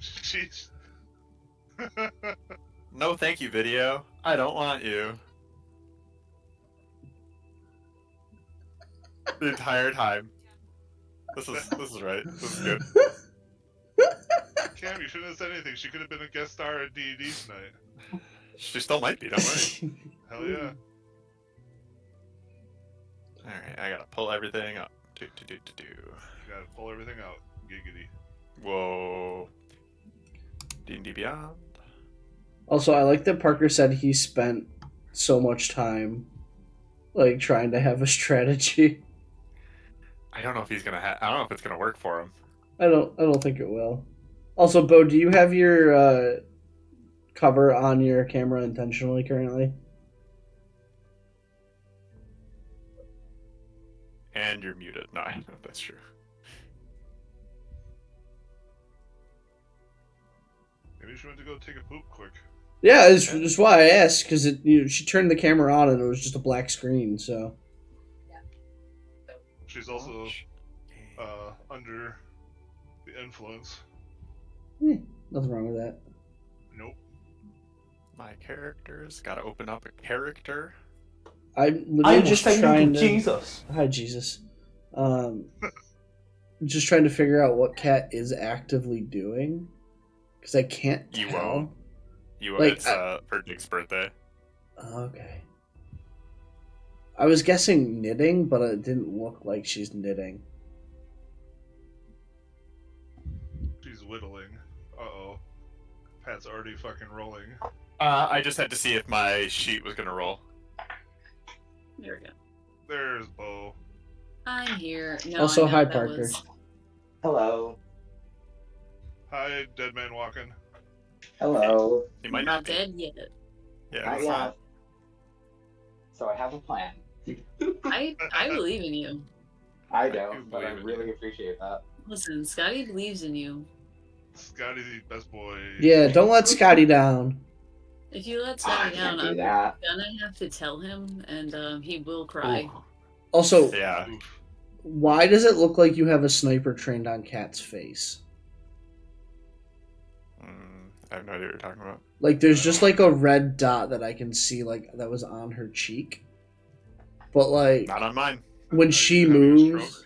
She's. No, thank you, video. I don't want you. The entire time. This is right. This is good. Cam, you shouldn't have said anything. She could have been a guest star at D&D tonight. She still might be. Don't worry. Hell yeah. All right, I gotta pull everything up. Do. You gotta pull everything out. Giggity. Whoa. D&D Beyond. Also, I like that Parker said he spent so much time, like, trying to have a strategy. I don't know if he's gonna I don't know if it's gonna work for him. I don't think it will. Also, Bo, do you have your cover on your camera intentionally currently? And you're muted. No, I know that's true. Maybe she went to go take a poop quick. Yeah, that's why I asked, because she turned the camera on and it was just a black screen, so. She's also under the influence. Nothing wrong with that. Nope. My characters gotta open up a character. I'm literally just trying to. Jesus. Hi, Jesus. Just trying to figure out what Cat is actively doing, because I can't tell. You won't. Like, it's for Dick's birthday. Okay. I was guessing knitting, but it didn't look like she's knitting. She's whittling. Uh-oh. Pat's already fucking rolling. I just had to see if my sheet was gonna roll. There we go. There's Bo. I'm here. No, Also, I know hi, that Parker. was- Hello. Hi, dead man walking. Hello. He might not not be. dead yet. Yeah, Not that's yet. not. So I have a plan. I believe in you. I do don't, but I believe in really you. appreciate that. Listen, Scotty believes in you. Scotty's the best boy. Yeah, don't let Scotty down. If you let I Scotty can't down, do I'm that. gonna have to tell him, and he will cry. Ooh. Also, Yeah. Oof. why does it look like you have a sniper trained on Cat's face? I have no idea what you're talking about. Like, there's just like a red dot that I can see, like, that was on her cheek. But, like, Not on mine. when Are she you having a moves,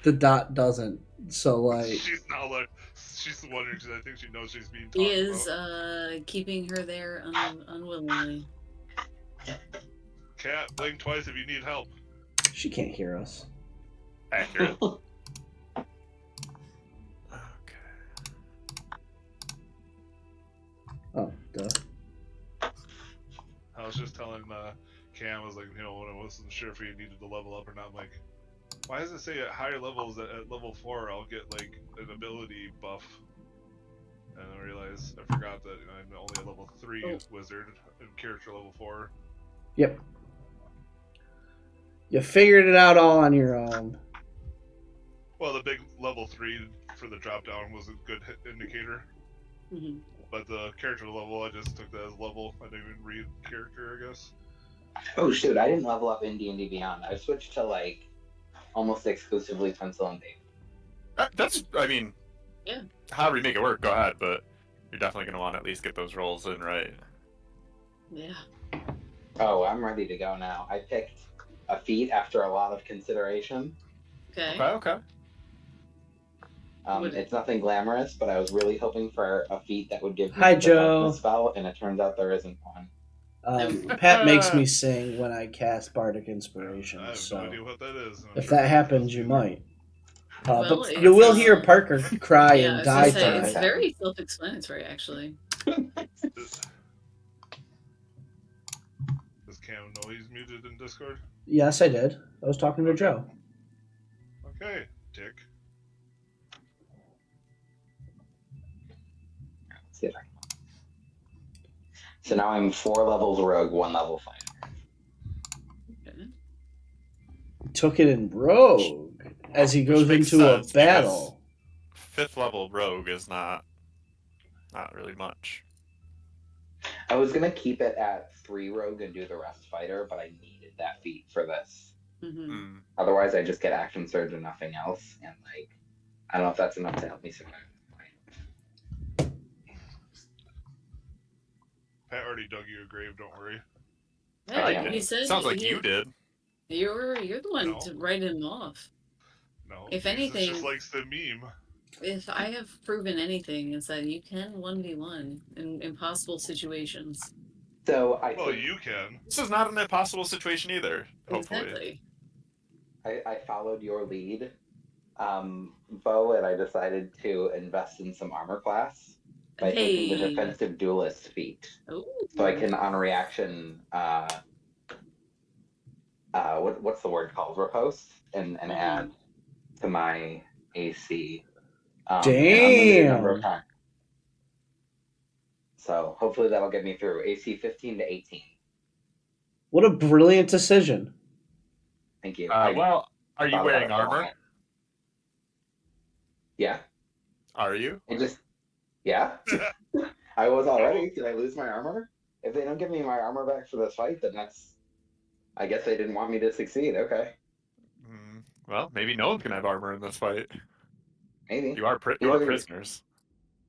the dot doesn't. So, like, She's not like. She's wondering because I think she knows she's being talked He is about. keeping her there unwillingly. Cat, blink twice if you need help. she can't hear us. Accurate. Okay. Oh, duh. I was just telling Cam, I was like, when I wasn't sure if he needed to level up or not, I'm like, why does it say at higher levels that at level 4 I'll get like an ability buff? And I realized I forgot that I'm only a level 3 wizard and character level 4. Yep. You figured it out all on your own. Well, the big level 3 for the drop down was a good indicator. Mm-hmm. But the character level, I just took that as level. I didn't even read character, I guess. Oh shoot, I didn't level up in D&D Beyond. I switched to like almost exclusively pencil and paper. That's, I mean, Yeah. however you make it work, go ahead, but you're definitely going to want to at least get those rolls in right. Yeah. Oh, I'm ready to go now. I picked a feat after a lot of consideration. Okay. Okay. It's nothing glamorous, but I was really hoping for a feat that would give me Hi, the Joe. darkness spell, and it turns out there isn't one. Pat makes me sing when I cast Bardic Inspiration, I have so no idea what that is. if that happens, you might. Well, But it's, you will hear Parker cry Yeah, I and was die gonna say, tonight. it's very self-explanatory, actually. Does Cam know he's muted in Discord? Yes, I did. I was talking to Joe. Okay, Dick. See if I can. So now I'm 4 levels rogue, 1 level fighter. Okay. Took it in Rogue as he goes makes into a sense, battle. 5th level rogue is not really much. I was gonna keep it at 3 rogue and do the rest fighter, but I needed that feat for this. Mm-hmm. Otherwise, I just get action surge and nothing else, and like I don't know if that's enough to help me survive. Pat already dug you a grave. Don't worry. Yeah, I yeah. he did. said Sounds like he- you did. You're the one No. to write him off. No. If Jesus anything- just likes the meme. If I have proven anything, it's that you can 1v1 in impossible situations. So I Well, took, you can. This is not an impossible situation either. Hopefully. Exactly. I followed your lead, Bo, and I decided to invest in some armor class by taking the Hey. defensive duelist feat, Oh. so I can on reaction. What's the word called? Riposte and add to my AC. An unlimited number of Damn. times. So hopefully that'll get me through AC 15 to 18. What a brilliant decision. Thank you. Well, are you thought about wearing it for a armor? while. Yeah. Are you? Yeah. I was already. Did I lose my armor? If they don't give me my armor back for this fight, then that's. I guess they didn't want me to succeed. Okay. Well, maybe no one can have armor in this fight. Maybe. You are Either- prisoners.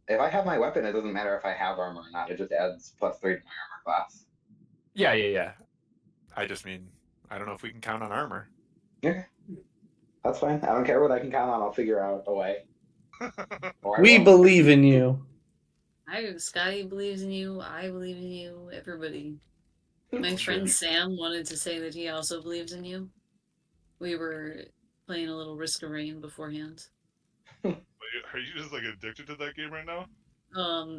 If I have my weapon, it doesn't matter if I have armor or not. It just adds +3 to my armor class. Yeah. I just mean, I don't know if we can count on armor. Yeah. That's fine. I don't care what I can count on. I'll figure out a way. Or I We won't. believe in you. Scotty believes in you. I believe in you. Everybody. My friend Sam wanted to say that he also believes in you. We were playing a little Risk of Rain beforehand. Are you just like addicted to that game right now?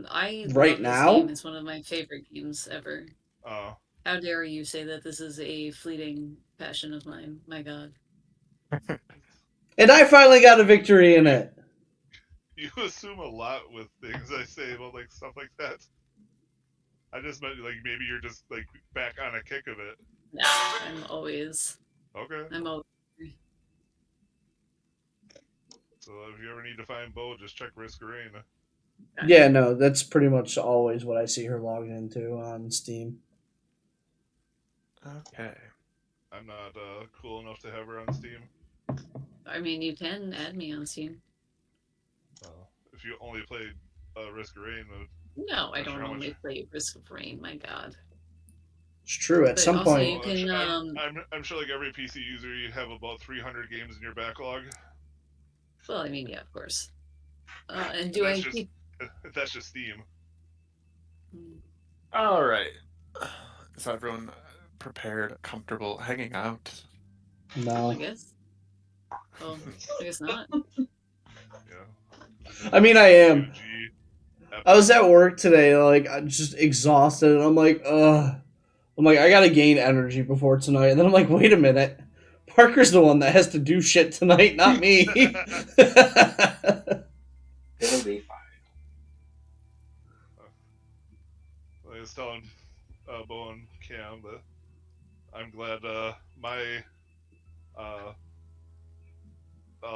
I Right love this now? game. It's one of my favorite games ever. Oh. How dare you say that this is a fleeting passion of mine? My God. And I finally got a victory in it. You assume a lot with things I say about like stuff like that. I just meant like maybe you're just like back on a kick of it. No, I'm always. Okay. I'm always. So if you ever need to find Bo, just check Risk of Rain. Yeah, no, that's pretty much always what I see her logged into on Steam. Okay. I'm not cool enough to have her on Steam. I mean, you can add me on Steam. If you only played Risk of Rain, No, I Not don't sure how only much- play Risk of Rain. My God. It's true. At But some also point, you can, I'm sure like every PC user, you have about 300 games in your backlog. Well, I mean, yeah, of course. And do that's I just- keep? That's just Steam. All right. Is everyone prepared, comfortable, hanging out? I no. guess. Well, I guess not. Yeah. I mean, I am. UG, I was at work today, like, I'm just exhausted, and I'm like, ugh. I'm like, I gotta gain energy before tonight. And then I'm like, wait a minute. Parker's the one that has to do shit tonight, not me. It'll be fine. I was telling Bo and Cam that I'm glad my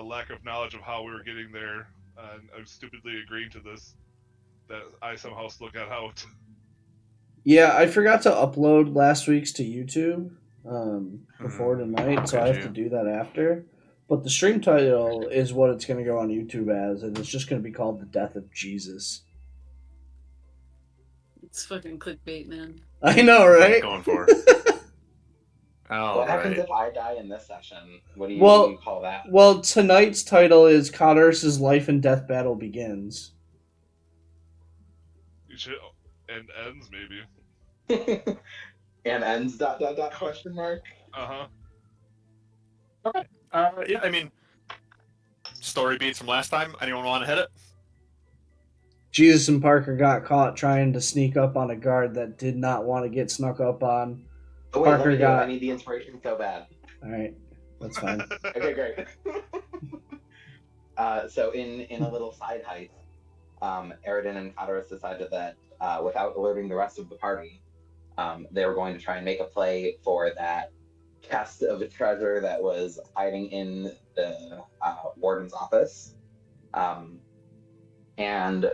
lack of knowledge of how we were getting there, and I'm stupidly agreeing to this, that I somehow still got out. Yeah, I forgot to upload last week's to YouTube before tonight, so I have to do that after. But the stream title is what it's going to go on YouTube as, and it's just going to be called The Death of Jesus. It's fucking clickbait, man. I know, What are you right? going for? All What happens right. if I die in this session? What do you, Well- what do you call that? Well, tonight's title is Cotterus' Life and Death Battle Begins. You should, and ends maybe. And ends ... question mark. Uh huh. Yeah, I mean, story beats from last time. Anyone want to hit it? Jesus and Parker got caught trying to sneak up on a guard that did not want to get snuck up on. Oh wait, let Parker me do it. got- I need the inspiration so bad. Alright, that's fine. Okay, great. So in a little side heist, Eridan and Cotterus decided that without alerting the rest of the party, they were going to try and make a play for that chest of treasure that was hiding in the warden's office. And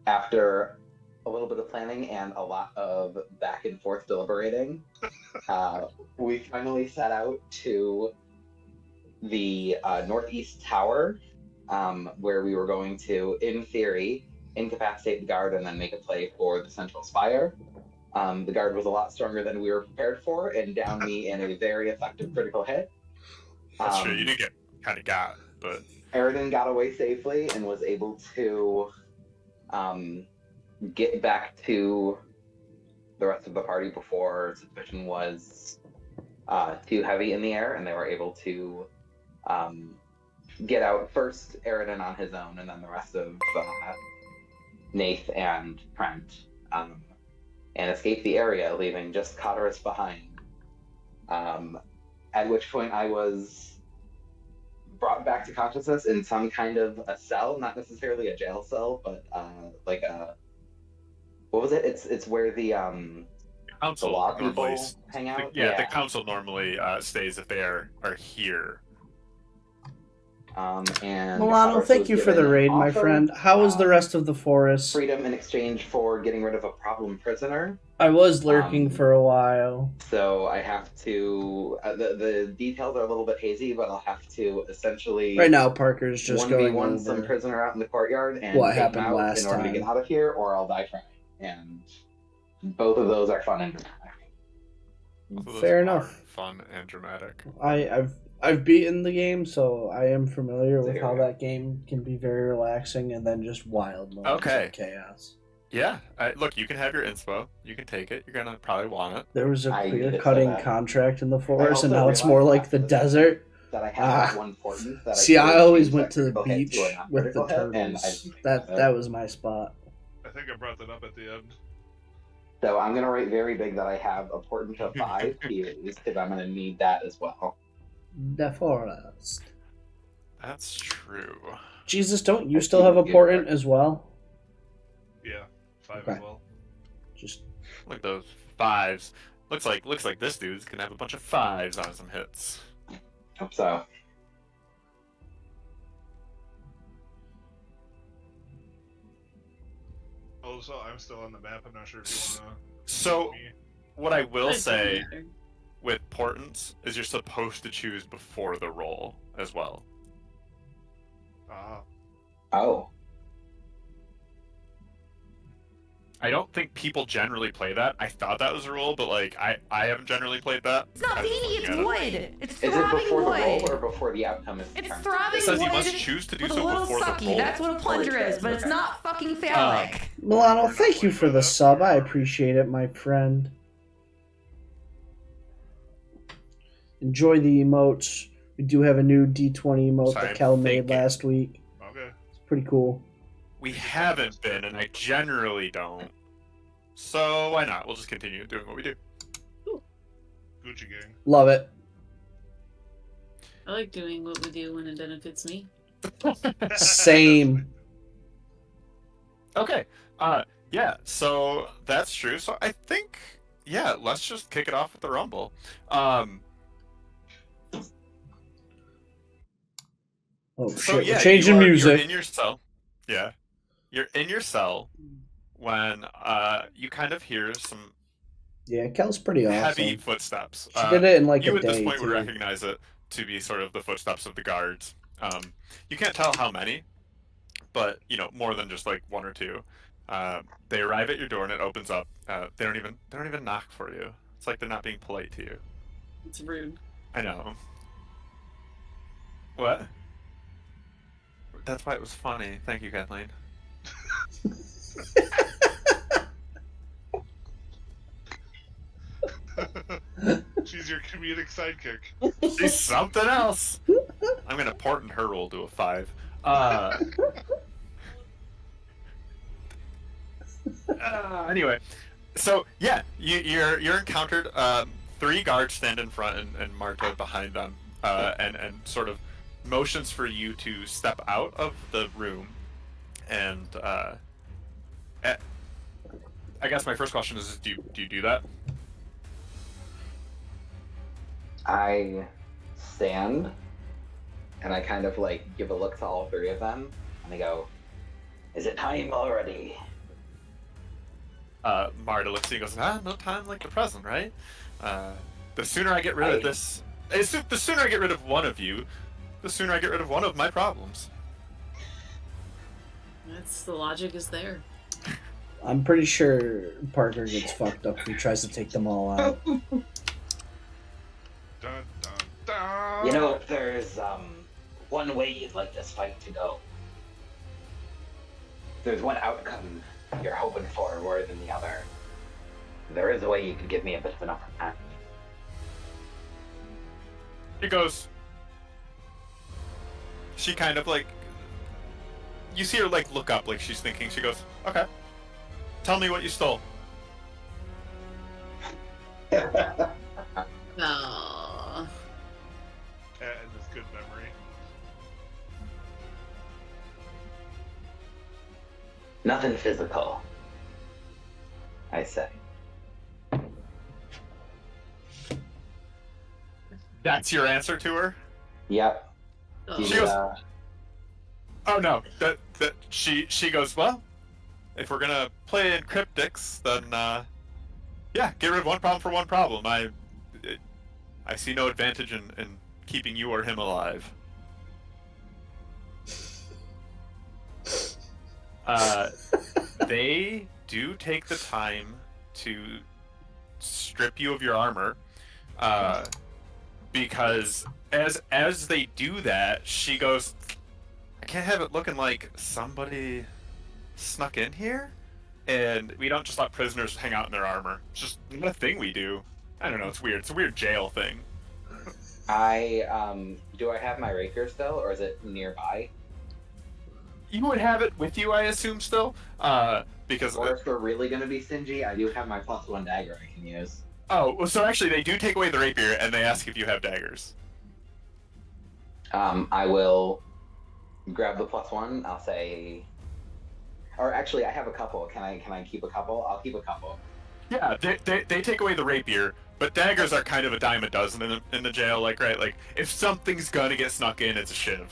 after a little bit of planning and a lot of back and forth deliberating, we finally set out to the northeast tower where we were going to, in theory, incapacitate the guard and then make a play for the central spire. The guard was a lot stronger than we were prepared for and downed me in a very effective critical hit. That's true. You did get kind of got, but Aridin got away safely and was able to get back to the rest of the party before suspicion was too heavy in the air, and they were able to get out first Aridin on his own, and then the rest of Nath and Trent, and escape the area, leaving just Cotterus behind. At which point I was brought back to consciousness in some kind of a cell, not necessarily a jail cell, but like a, what was it? It's where the council law people normally hang out. the council normally stays if they are here. And Milano, Cotterus thank was you for the given raid, my offer, friend. How was the rest of the forest? freedom in exchange for getting rid of a problem prisoner. I was lurking for a while. So I have to. The details are a little bit hazy, but I'll have to essentially Right now, Parker's just going 1v1 some over prisoner out in the courtyard and what take him happened out last in order to time. get out of here, or I'll die trying. And both of those are fun and dramatic. Both of those Fair are enough. Fun and dramatic. I've beaten the game, so I am familiar with There how we go. that game can be very relaxing and then just wild moments Okay. of chaos. Yeah, look, you can have your inspo. You can take it. You're gonna probably want it. There was a I clear did cutting say that. contract in the forest, and also now it's more realized like the after desert. That I have Ah. that one portent that See, I could always change went that to the critical hit beach to a not with the critical hit, and I turtles. didn't That do that was my spot. I think I brought that up at the end. So I'm gonna write very big that I have a portent of 5 P's because I'm gonna need that as well. The forest. That's true. Jesus, don't you still have a portent as well? Yeah, 5 Okay. as well. Just Look at those 5s. Looks like this dude's gonna have a bunch of 5s on some hits. Hope so. Also, I'm still on the map. I'm not sure if you want So, me. what I will It doesn't say matter. with portents is you're supposed to choose before the roll as well. Ah, Oh. I don't think people generally play that. I thought that was a rule, but like I haven't generally played that. It's not I was beanie, looking it's at it. wood. It's Is it throbbing before the roll wood. or before the outcome is It's determined? throbbing It says you wood must choose to do with a so little before the sucky. roll. That's what a plunger is, but it's not fucking phallic. Milano, thank you for the sub. I appreciate it, my friend. Enjoy the emotes. We do have a new D20 emote Sorry, that Kel I'm made thinking. last week. okay. It's pretty cool. We haven't been, and I generally don't. So why not? We'll just continue doing what we do. Gucci gang. Love it. I like doing what we do when it benefits me. Same. Okay. Yeah, so that's true. So I think, yeah, let's just kick it off with the Rumble. Oh So shit, yeah, we're changing you're music. in your cell. Yeah. You're in your cell when you kind of hear some Yeah, Kel's pretty heavy awesome. footsteps. She did it in like You a at this day, point would too. recognize it to be sort of the footsteps of the guards. You can't tell how many, but you know, more than just like one or two. They arrive at your door and it opens up. They don't even knock for you. It's like they're not being polite to you. It's rude. I know. What? That's why it was funny. Thank you, Kathleen. She's your comedic sidekick. She's something else. I'm gonna portent her roll to a 5. Anyway, so yeah, you're encountered. 3 guards stand in front and Marta behind them, and sort of motions for you to step out of the room. And I guess my first question is, do you do that? I stand and I kind of like give a look to all 3 of them and I go, "Is it time already?" Marta looks at you and goes, no time like the present, right? The sooner I get rid of this, the sooner I get rid of one of you, the sooner I get rid of one of my problems. That's the logic is there. I'm pretty sure Parker gets fucked up if he tries to take them all out. Dun, dun, dun. You know, if there's one way you'd like this fight to go, if there's one outcome you're hoping for more than the other, there is a way you could give me a bit of an upper hand. She goes. She kind of like. You see her like look up, like she's thinking. She goes, "Okay, tell me what you stole." Aww. And this good memory. Nothing physical, I say. That's your answer to her? Yep. Oh. She goes, "Oh no." That she goes, "Well, if we're gonna play in cryptics, then yeah, get rid of one problem for one problem. I see no advantage in keeping you or him alive." They do take the time to strip you of your armor, because as they do that, she goes, "I can't have it looking like somebody snuck in here, and we don't just let prisoners hang out in their armor. It's just not a thing we do. I don't know. It's weird. It's a weird jail thing." Do I have my rapier still, or is it nearby? You would have it with you, I assume, still, because. Or if we're really gonna be stingy, I do have my +1 dagger I can use. Oh, well, so actually, they do take away the rapier, and they ask if you have daggers. I will grab the +1. I'll say, or actually, I have a couple. Can I keep a couple? I'll keep a couple. Yeah, they take away the rapier, but daggers are kind of a dime a dozen in the jail. Like, right, like if something's gonna get snuck in, it's a shiv.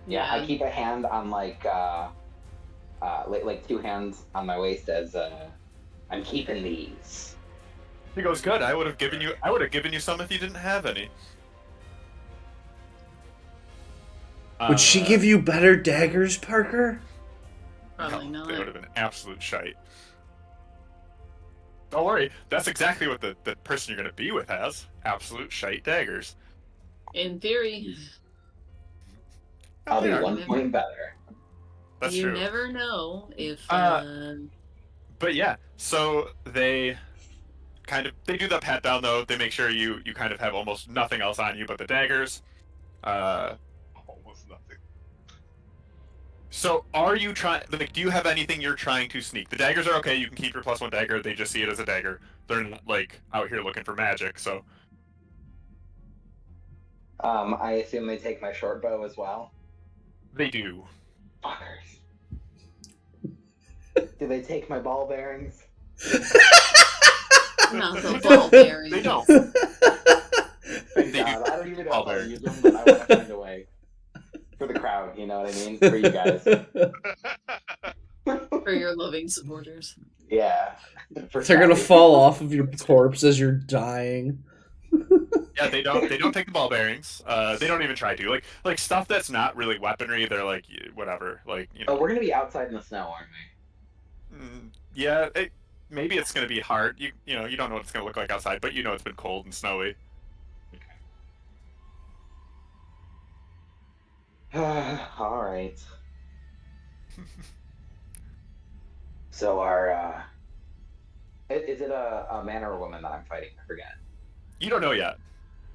Yeah, I keep a hand on like two hands on my waist as I'm keeping these. He goes, "Good. I would have given you some if you didn't have any." Would she give you better daggers, Parker? Probably No, not. they would have been absolute shite. Don't worry, that's exactly what the person you're gonna be with has. Absolute shite daggers. In theory, I'll They be are. 1 point better. That's you true. never know if. But yeah, so they do the pat down though. They make sure you kind of have almost nothing else on you but the daggers. Almost nothing. So are you trying? Like, do you have anything you're trying to sneak? The daggers are okay. You can keep your +1 dagger. They just see it as a dagger. They're not like out here looking for magic. So I assume they take my short bow as well. they do. Fuckers. Do they take my ball bearings? Not the ball bearings. They don't. Thank They God. do. I don't even know Ball if I'll bearings. use them, but I want to find a way. For the crowd, you know what I mean? For you guys. For your loving supporters. Yeah. They're gonna fall off of your corpse as you're dying. Yeah, they don't take the ball bearings. They don't even try to. Like stuff that's not really weaponry. They're like whatever. Like, you know. Oh, we're gonna be outside in the snow, aren't we? Yeah, maybe it's gonna be hard. You know, you don't know what it's gonna look like outside, but you know it's been cold and snowy. All right. So our is it a man or a woman that I'm fighting? I forget. You don't know yet.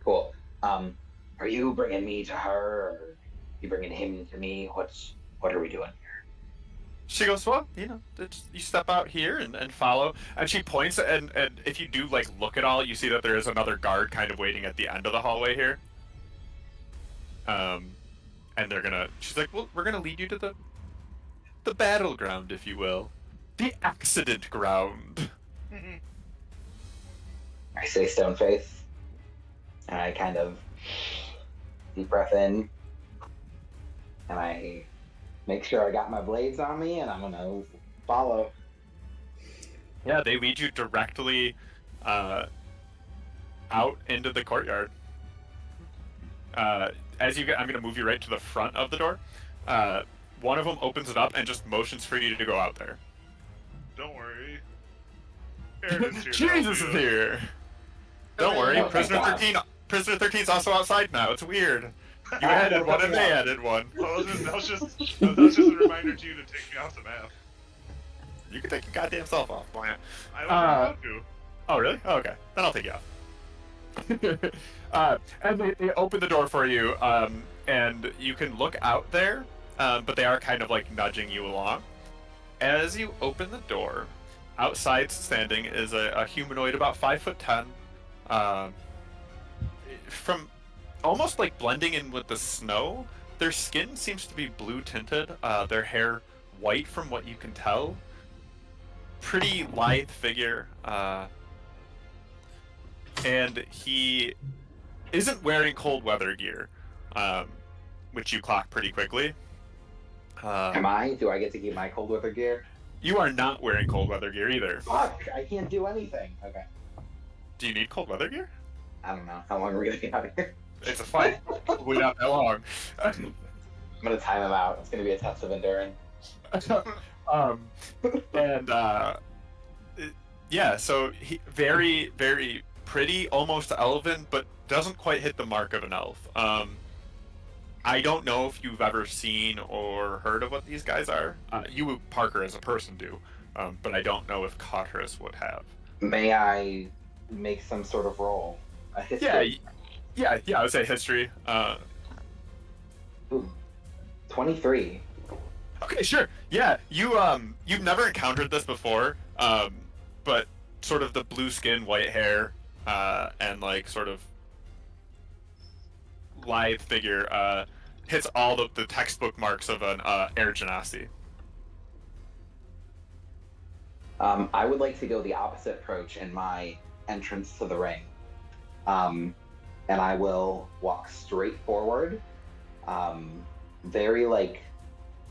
Cool. Are you bringing me to her, or you bringing him to me? What are we doing here? She goes, "Well, you know, you step out here and follow." And she points, and if you do like look at all, you see that there is another guard kind of waiting at the end of the hallway here. And she's like, "Well, we're gonna lead you to the battleground, if you will, the accident ground." I say stone face, and I kind of deep breath in, and I make sure I got my blades on me, and I'm gonna follow. Yeah, they lead you directly out into the courtyard. I'm going to move you right to the front of the door. one of them opens it up and just motions for you to go out there. Don't worry. Eridan's here. to help Jesus is you. here. Don't Oh, worry, really? Oh, thank Prisoner God. 13. Prisoner 13's also outside now. It's weird. You Oh, added no, one and yeah. they added one. Well, that was just a reminder to you to take me off the map. You can take your goddamn self off, boy. I don't want to. Oh, really? Oh, okay. Then I'll take you off. And they open the door for you, and you can look out there, but they are kind of like nudging you along. As you open the door, outside standing is a humanoid about 5'10", from almost like blending in with the snow. Their skin seems to be blue tinted, their hair white from what you can tell. Pretty lithe figure, and he isn't wearing cold weather gear, which you clock pretty quickly. Am I? Do I get to keep my cold weather gear? You are not wearing cold weather gear either. Fuck! I can't do anything. Okay. Do you need cold weather gear? I don't know. How long are we gonna be out here? It's a fight. Probably not that long. I'm gonna time him out. It's gonna be a test of endurance. And yeah, so he very, very pretty, almost elven, but doesn't quite hit the mark of an elf. I don't know if you've ever seen or heard of what these guys are. You, Parker, as a person, do, but I don't know if Cotterus would have. May I make some sort of roll? A history? Yeah. I would say history. Ooh, 23. Okay, sure. Yeah, you've never encountered this before, but sort of the blue skin, white hair, and like sort of lithe figure hits all the textbook marks of an air genasi. I would like to go the opposite approach in my entrance to the ring. And I will walk straight forward, very like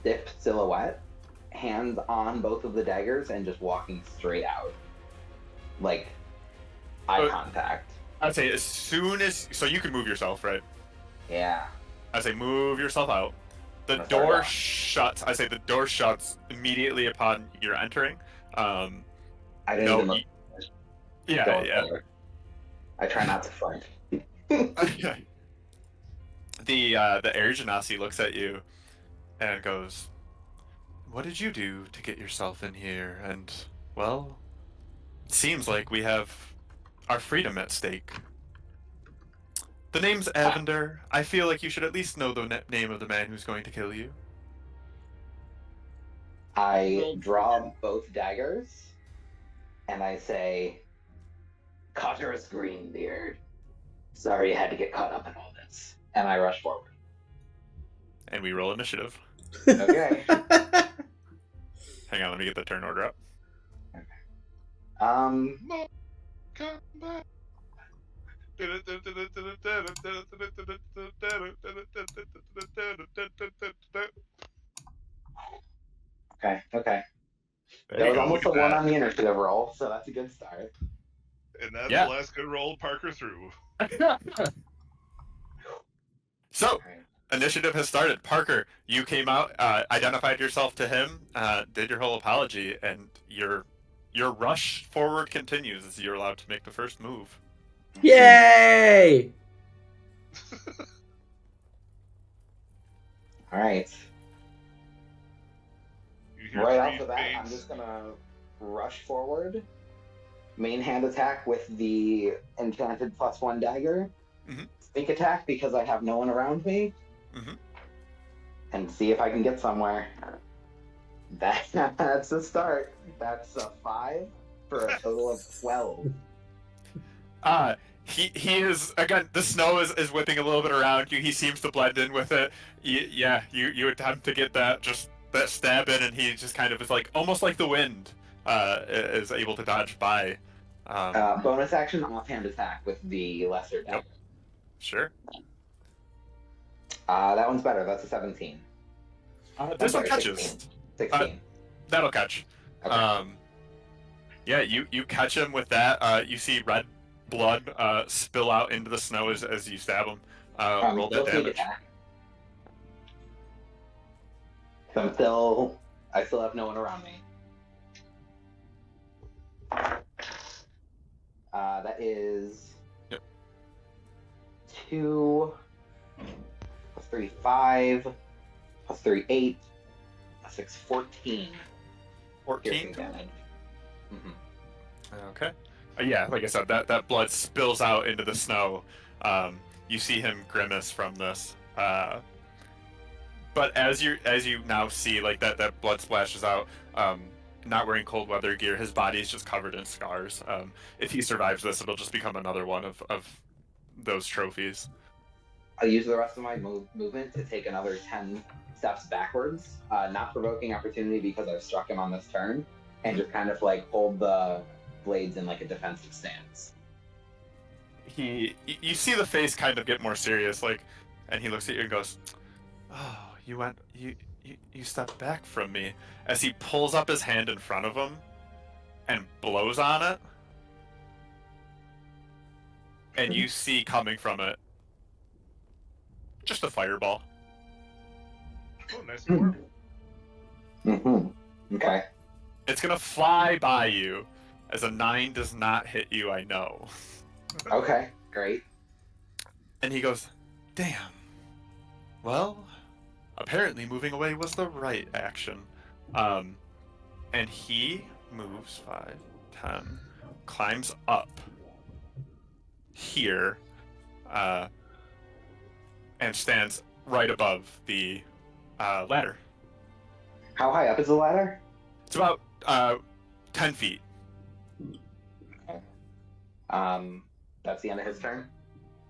stiff silhouette, hands on both of the daggers, and just walking straight out. Like, eye contact. I'd say as soon as... So you can move yourself, right? Yeah. I'd say move yourself out. The That's door right. shuts. I say the door shuts immediately upon you're entering. I didn't No, even look. Yeah. Forward. I try not to front. The air genasi looks at you and goes, "What did you do to get yourself in here? And, well, it seems like we have our freedom at stake. The name's Evander. I feel like you should at least know the name of the man who's going to kill you." I draw both daggers, and I say, "Cotterus Greenbeard. Sorry you had to get caught up in all this." And I rush forward. And we roll initiative. Okay. Hang on, let me get the turn order up. No, come back. Okay. There That you was go, almost a look at 1 that. on the initiative roll, so that's a good start. And that's Yeah. the last good roll Parker threw. So, Okay. initiative has started. Parker, you came out, identified yourself to him, did your whole apology, and your rush forward continues as you're allowed to make the first move. Yay! All right. You hear Right three off the bat, I'm faints. just gonna rush forward. Main hand attack with the enchanted +1 dagger. Mhm. Sneak attack because I have no one around me. Mhm. And see if I can get somewhere. That's a start. That's a 5 for a total of 12. He is, again, the snow is whipping a little bit around you. He seems to blend in with it. You attempt to get that stab in, and he just kind of is like, almost like the wind, is able to dodge by. Bonus action offhand attack with the lesser dagger. Yep. Sure. That one's better. That's a 17. This one sorry, catches. 16. That'll catch. Okay. Yeah, you catch him with that. You see red blood spill out into the snow as you stab him. Roll that Still sneak damage. attack. I still have no one around me. That is 2 plus 3, 5 plus 3, 8 plus 6, 14. 14 piercing damage. Okay. Yeah, like I said, that blood spills out into the snow. You see him grimace from this. But as you now see, like that blood splashes out. Not wearing cold weather gear, his body is just covered in scars. If he survives this, it'll just become another one of those trophies. I'll use the rest of my movement to take another 10 steps backwards, not provoking opportunity because I've struck him on this turn, and just kind of like hold the blades in like a defensive stance. You see the face kind of get more serious, like, and he looks at you and goes, "Oh, you stepped back from me," as he pulls up his hand in front of him and blows on it, and you see coming from it just a fireball. Oh, nice and warm. Okay. It's gonna fly by you, as a 9 does not hit you, I know. Okay, great. And he goes, "Damn. Well, apparently moving away was the right action." And he moves 5, 10, climbs up here, and stands right above the ladder. How high up is the ladder? It's about 10 feet. That's the end of his turn.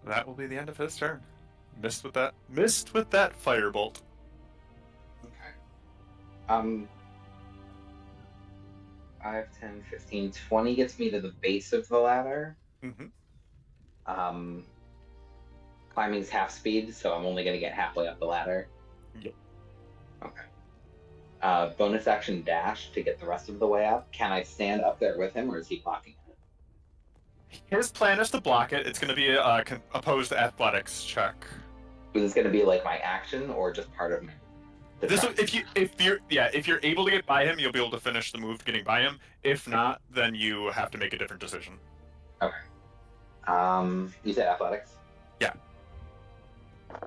That will be the end of his turn. Missed with that firebolt. Okay. 5, 10, 15, 20 gets me to the base of the ladder. Climbing's half speed, so I'm only going to get halfway up the ladder. Yep. Okay. Bonus action dash to get the rest of the way up. Can I stand up there with him, or is he blocking it? His plan is to block it. It's going to be a opposed athletics check. Is this going to be like my action, or just part of me? If you're able to get by him, you'll be able to finish the move getting by him. If not, then you have to make a different decision. Okay. You said athletics? Yeah.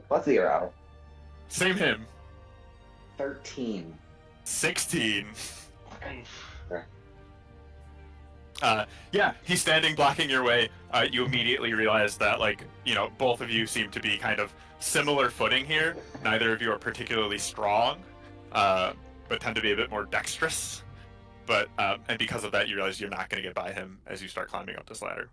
What's 0? Same him. 13. 16. Okay. Yeah, he's standing blocking your way. You immediately realize that, like, both of you seem to be kind of similar footing here. Neither of you are particularly strong, but tend to be a bit more dexterous. But and because of that, you realize you're not going to get by him as you start climbing up this ladder.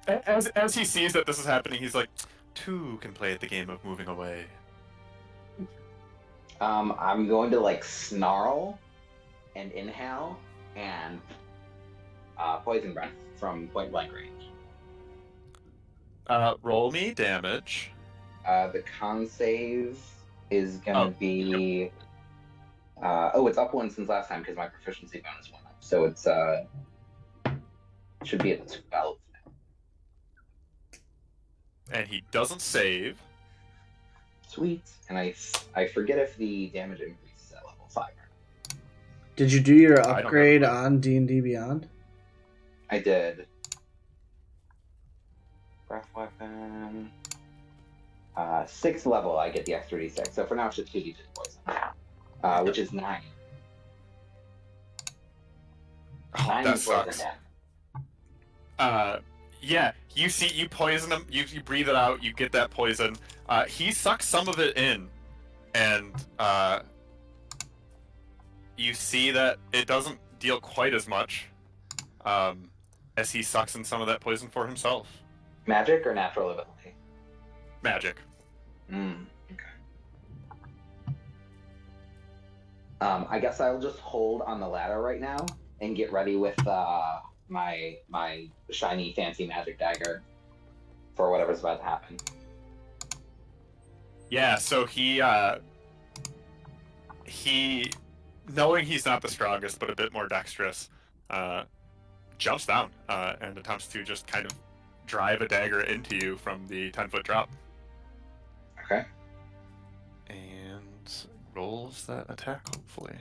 As he sees that this is happening, he's like, "Two can play at the game of moving away." I'm going to like snarl and inhale and poison breath from point blank range. Roll me damage. The con save is gonna be it's up 1 since last time because my proficiency bonus went up, so it's should be at 12 now. And he doesn't save. Sweet. And I forget if the damage increases at level 5 or not. Did you do your upgrade on D&D Beyond? I did. Breath weapon. 6th level, I get the extra d6. So for now, it's just 2d6 poison, which is 9. Oh, 9 that poison sucks. damage. Yeah, you poison him, you breathe it out, you get that poison. He sucks some of it in, and you see that it doesn't deal quite as much as he sucks in some of that poison for himself. Magic or natural ability? Magic. Okay. I guess I'll just hold on the ladder right now and get ready with my shiny fancy magic dagger for whatever's about to happen. Yeah, so he knowing he's not the strongest but a bit more dexterous, jumps down and attempts to just kind of drive a dagger into you from the 10-foot drop. Okay. rolls that attack, hopefully.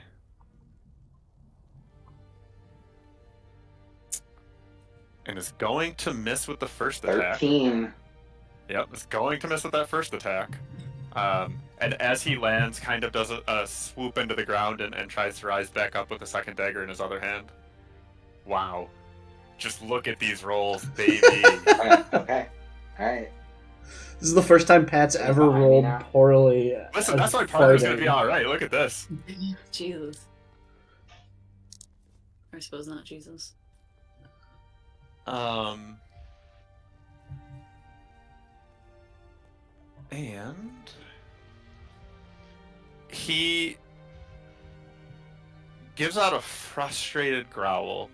And is going to miss with the first attack. 13. Yep, is going to miss with that first attack. And as he lands, kind of does a swoop into the ground and tries to rise back up with the second dagger in his other hand. Wow. Just look at these rolls, baby. Okay. Alright. This is the first time Pat's He's ever behind me rolled now. poorly. Listen, at that's why Parker's going to be fighting. alright. Look at this. Jesus. Or I suppose not Jesus. And he gives out a frustrated growl.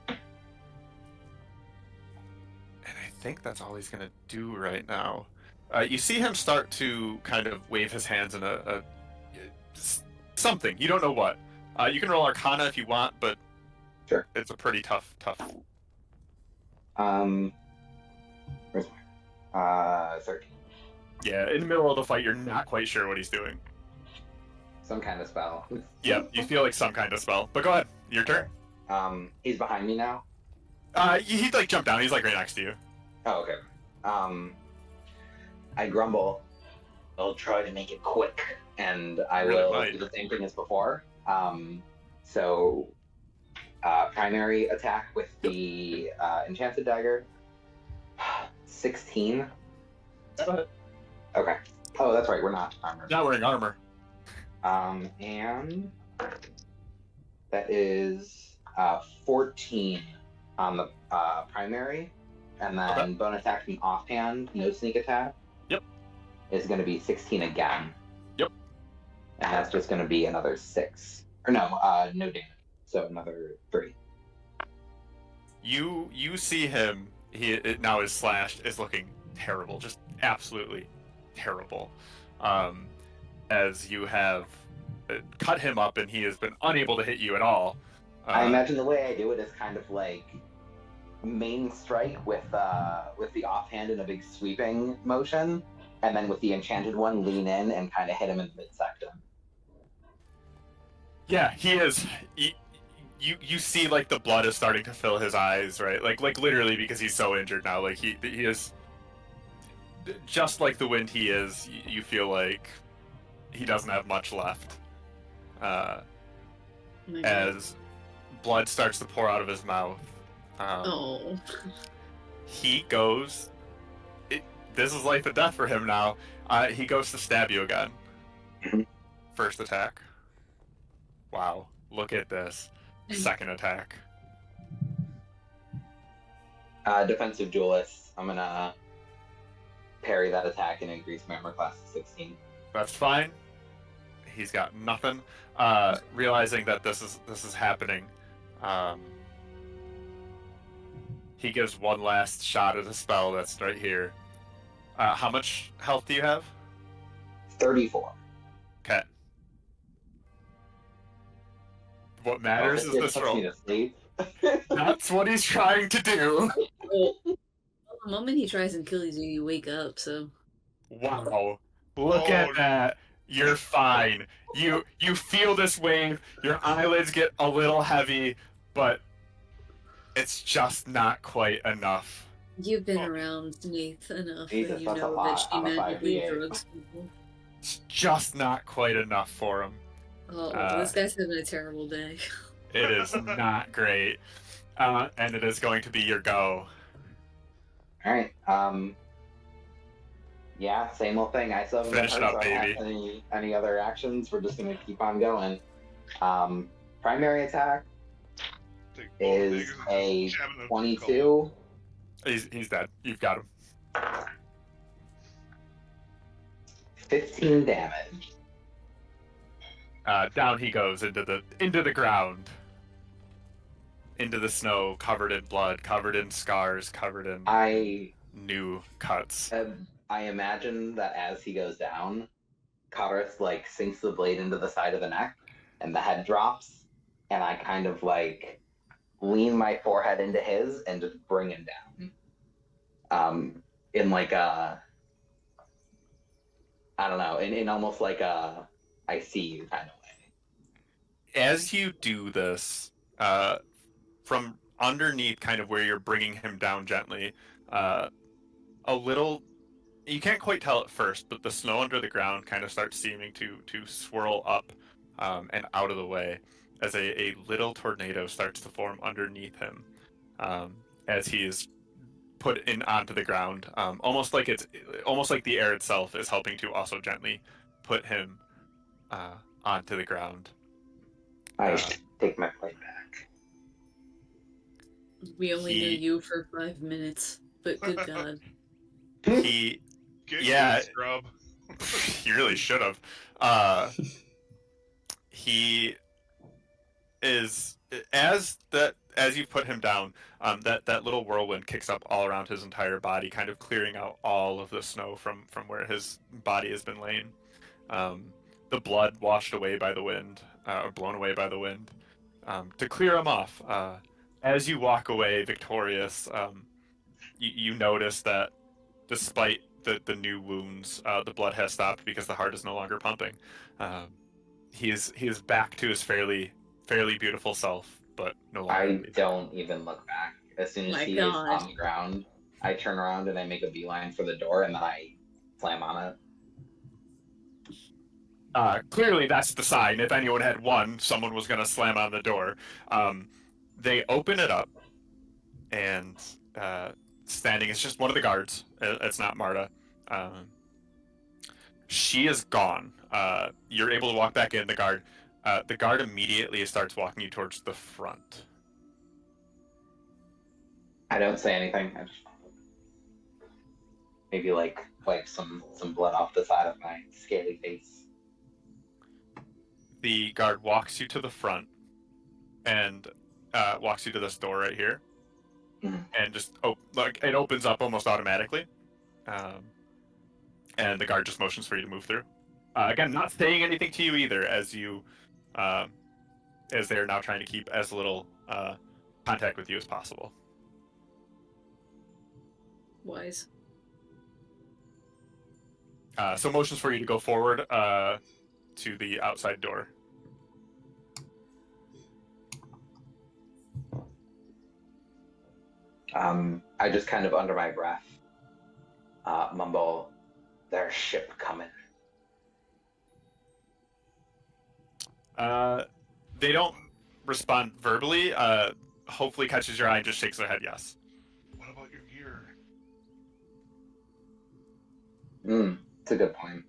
And I think that's all he's going to do right now. You see him start to kind of wave his hands in a something. You don't know what. You can roll Arcana if you want, but Sure. It's a pretty tough. Where's my 13. Yeah, in the middle of the fight, you're not quite sure what he's doing. Some kind of spell. Yeah, you feel like some kind of spell. But go ahead, your turn. He's behind me now. He'd like jump down. He's like right next to you. Oh, okay. I grumble. I'll try to make it quick, and I Really will might. do the same thing as before. Primary attack with the enchanted dagger. 16. Okay. Oh, that's right. We're not armored. Not wearing armor. And that is 14 on the primary, and then Okay. bone attack from offhand, no sneak attack. Yep. Is going to be 16 again. Yep. And that's just going to be another 6. Or no, no damage. So another 3. You see him. Now is slashed. Is looking terrible. Just absolutely terrible. As you have cut him up, and he has been unable to hit you at all. I imagine the way I do it is kind of like main strike with the offhand in a big sweeping motion, and then with the enchanted one lean in and kind of hit him in the midsection. Yeah, he is. You see, like, the blood is starting to fill his eyes, right? Like literally, because he's so injured now. Like he is just like the wind. He is. You feel like he doesn't have much left. As blood starts to pour out of his mouth. He goes. This is life and death for him now. He goes to stab you again. First attack. Wow, look at this. Second attack. Defensive duelist. I'm gonna parry that attack and increase my armor class to 16. That's fine. He's got nothing. Realizing that this is happening, he gives one last shot at a spell that's right here. How much health do you have? 34. Okay. What matters is this roll. That's what he's trying to do. Well, the moment he tries and kills you, you wake up, so... Wow. Look at that. You're fine. You feel this wave, your eyelids get a little heavy, but it's just not quite enough. You've been around Nath enough Jesus, that you that's a know lot. that she I'm a magically 5d8. drugs people. It's just not quite enough for him. Oh, this guy's having a terrible day. It is not great. And it is going to be your go. Alright, yeah, same old thing. I still haven't Finish been it hurt, up, so I don't baby. have any other actions. We're just gonna keep on going. Primary attack Take both is daggers and a jab it in the 22. He's dead. You've got him. 15 damage. Down he goes into the ground. Into the snow, covered in blood, covered in scars, covered in new cuts. I imagine that as he goes down, Cotterus like sinks the blade into the side of the neck, and the head drops, and I kind of like lean my forehead into his and just bring him down. In like a, I don't know, in almost like a I see you kind of way. As you do this, from underneath, kind of where you're bringing him down gently, a little. You can't quite tell at first, but the snow under the ground kind of starts seeming to swirl up and out of the way as a little tornado starts to form underneath him as he is put in onto the ground, almost like the air itself is helping to also gently put him onto the ground. I take my plate back. We only knew you for 5 minutes, but good God. He, Get yeah, good, scrub. he really should have. He is as you put him down, that little whirlwind kicks up all around his entire body, kind of clearing out all of the snow from where his body has been laying. The blood washed away by the wind, or blown away by the wind, to clear him off. As you walk away victorious, you notice that despite the new wounds, the blood has stopped because the heart is no longer pumping. He is back to his fairly beautiful self, but no longer. I don't even look back. As soon as he is on the ground, I turn around and I make a beeline for the door, and then I slam on it. Clearly, that's the sign. If anyone had won, someone was going to slam on the door. They open it up, and standing is just one of the guards. It's not Marta. She is gone. You're able to walk back in. The guard immediately starts walking you towards the front. I don't say anything. I just maybe like wipe some blood off the side of my scaly face. The guard walks you to the front and walks you to this door right here, and just it opens up almost automatically, and the guard just motions for you to move through. Again, not saying anything to you either, as they're now trying to keep as little contact with you as possible. Wise. So motions for you to go forward to the outside door. I just kind of under my breath mumble, "There's ship coming." They don't respond verbally. Hopefully catches your eye and just shakes their head yes. What about your gear? It's a good point.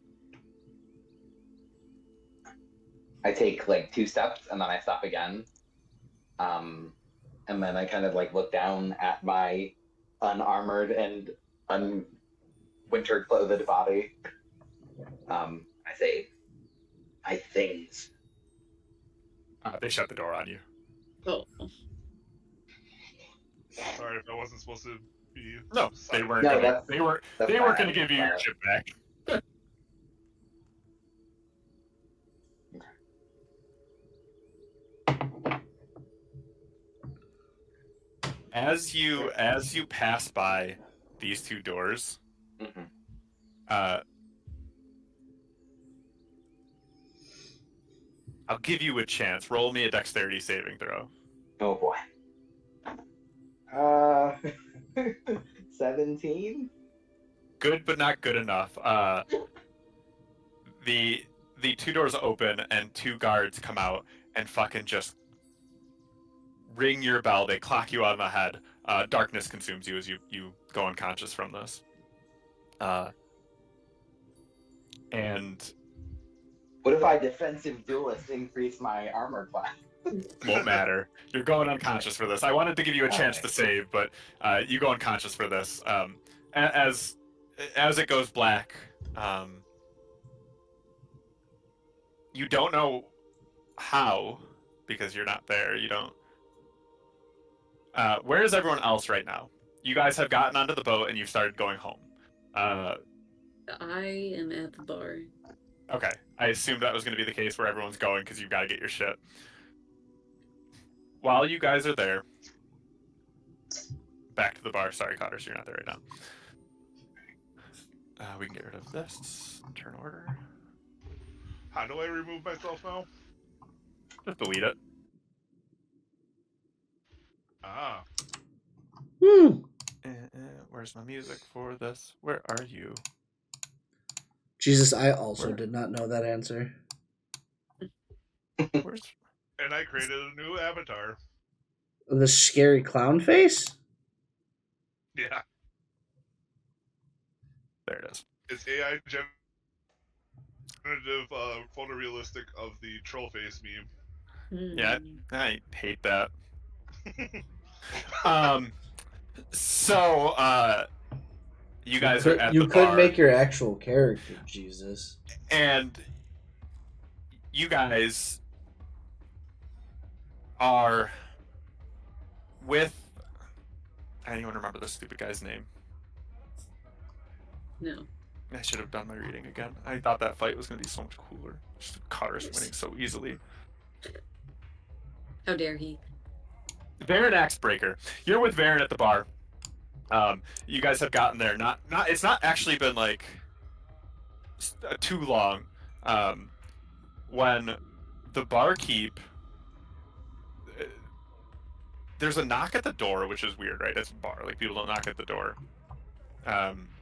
I take like 2 steps and then I stop again. And then I kind of like look down at my unarmored and unwinter clothed body. I say, "My things." They shut the door on you. Oh. Sorry if I wasn't supposed to be. No, they weren't. No, they weren't going to give you your ship back. As you pass by these 2 doors, I'll give you a chance. Roll me a dexterity saving throw. Oh boy. 17? Good, but not good enough. The 2 doors open and 2 guards come out and fucking just ring your bell. They clock you on the head. Darkness consumes you as you go unconscious from this. And what if I defensive duelist increase my armor class? Won't matter. You're going unconscious for this. I wanted to give you a chance to save, but you go unconscious for this. As it goes black, you don't know how, because you're not there. You don't. Where is everyone else right now? You guys have gotten onto the boat and you've started going home. I am at the bar. Okay. I assumed that was going to be the case where everyone's going because you've got to get your shit. While you guys are there, back to the bar. Sorry, Cotterus, you're not there right now. We can get rid of this. Turn order. How do I remove myself now? Just delete it. Ah. Where's my music for this? Where are you? Jesus, I also Where? did not know that answer. Where's? And I created a new avatar. The scary clown face? Yeah. There it is. It's AI generative photorealistic of the troll face meme. Yeah, Hmm. I hate that. So, you guys are at you the could bar, make your actual character, Jesus. and you guys are with. I don't even remember this stupid guy's name. No. I should have done my reading again. I thought that fight was going to be so much cooler. Just Cotterus winning so easily. How dare he? Varen Axebreaker. You're with Varen at the bar. You guys have gotten there. It's not actually been like too long. When the barkeep, there's a knock at the door, which is weird, right? It's a bar. Like, people don't knock at the door.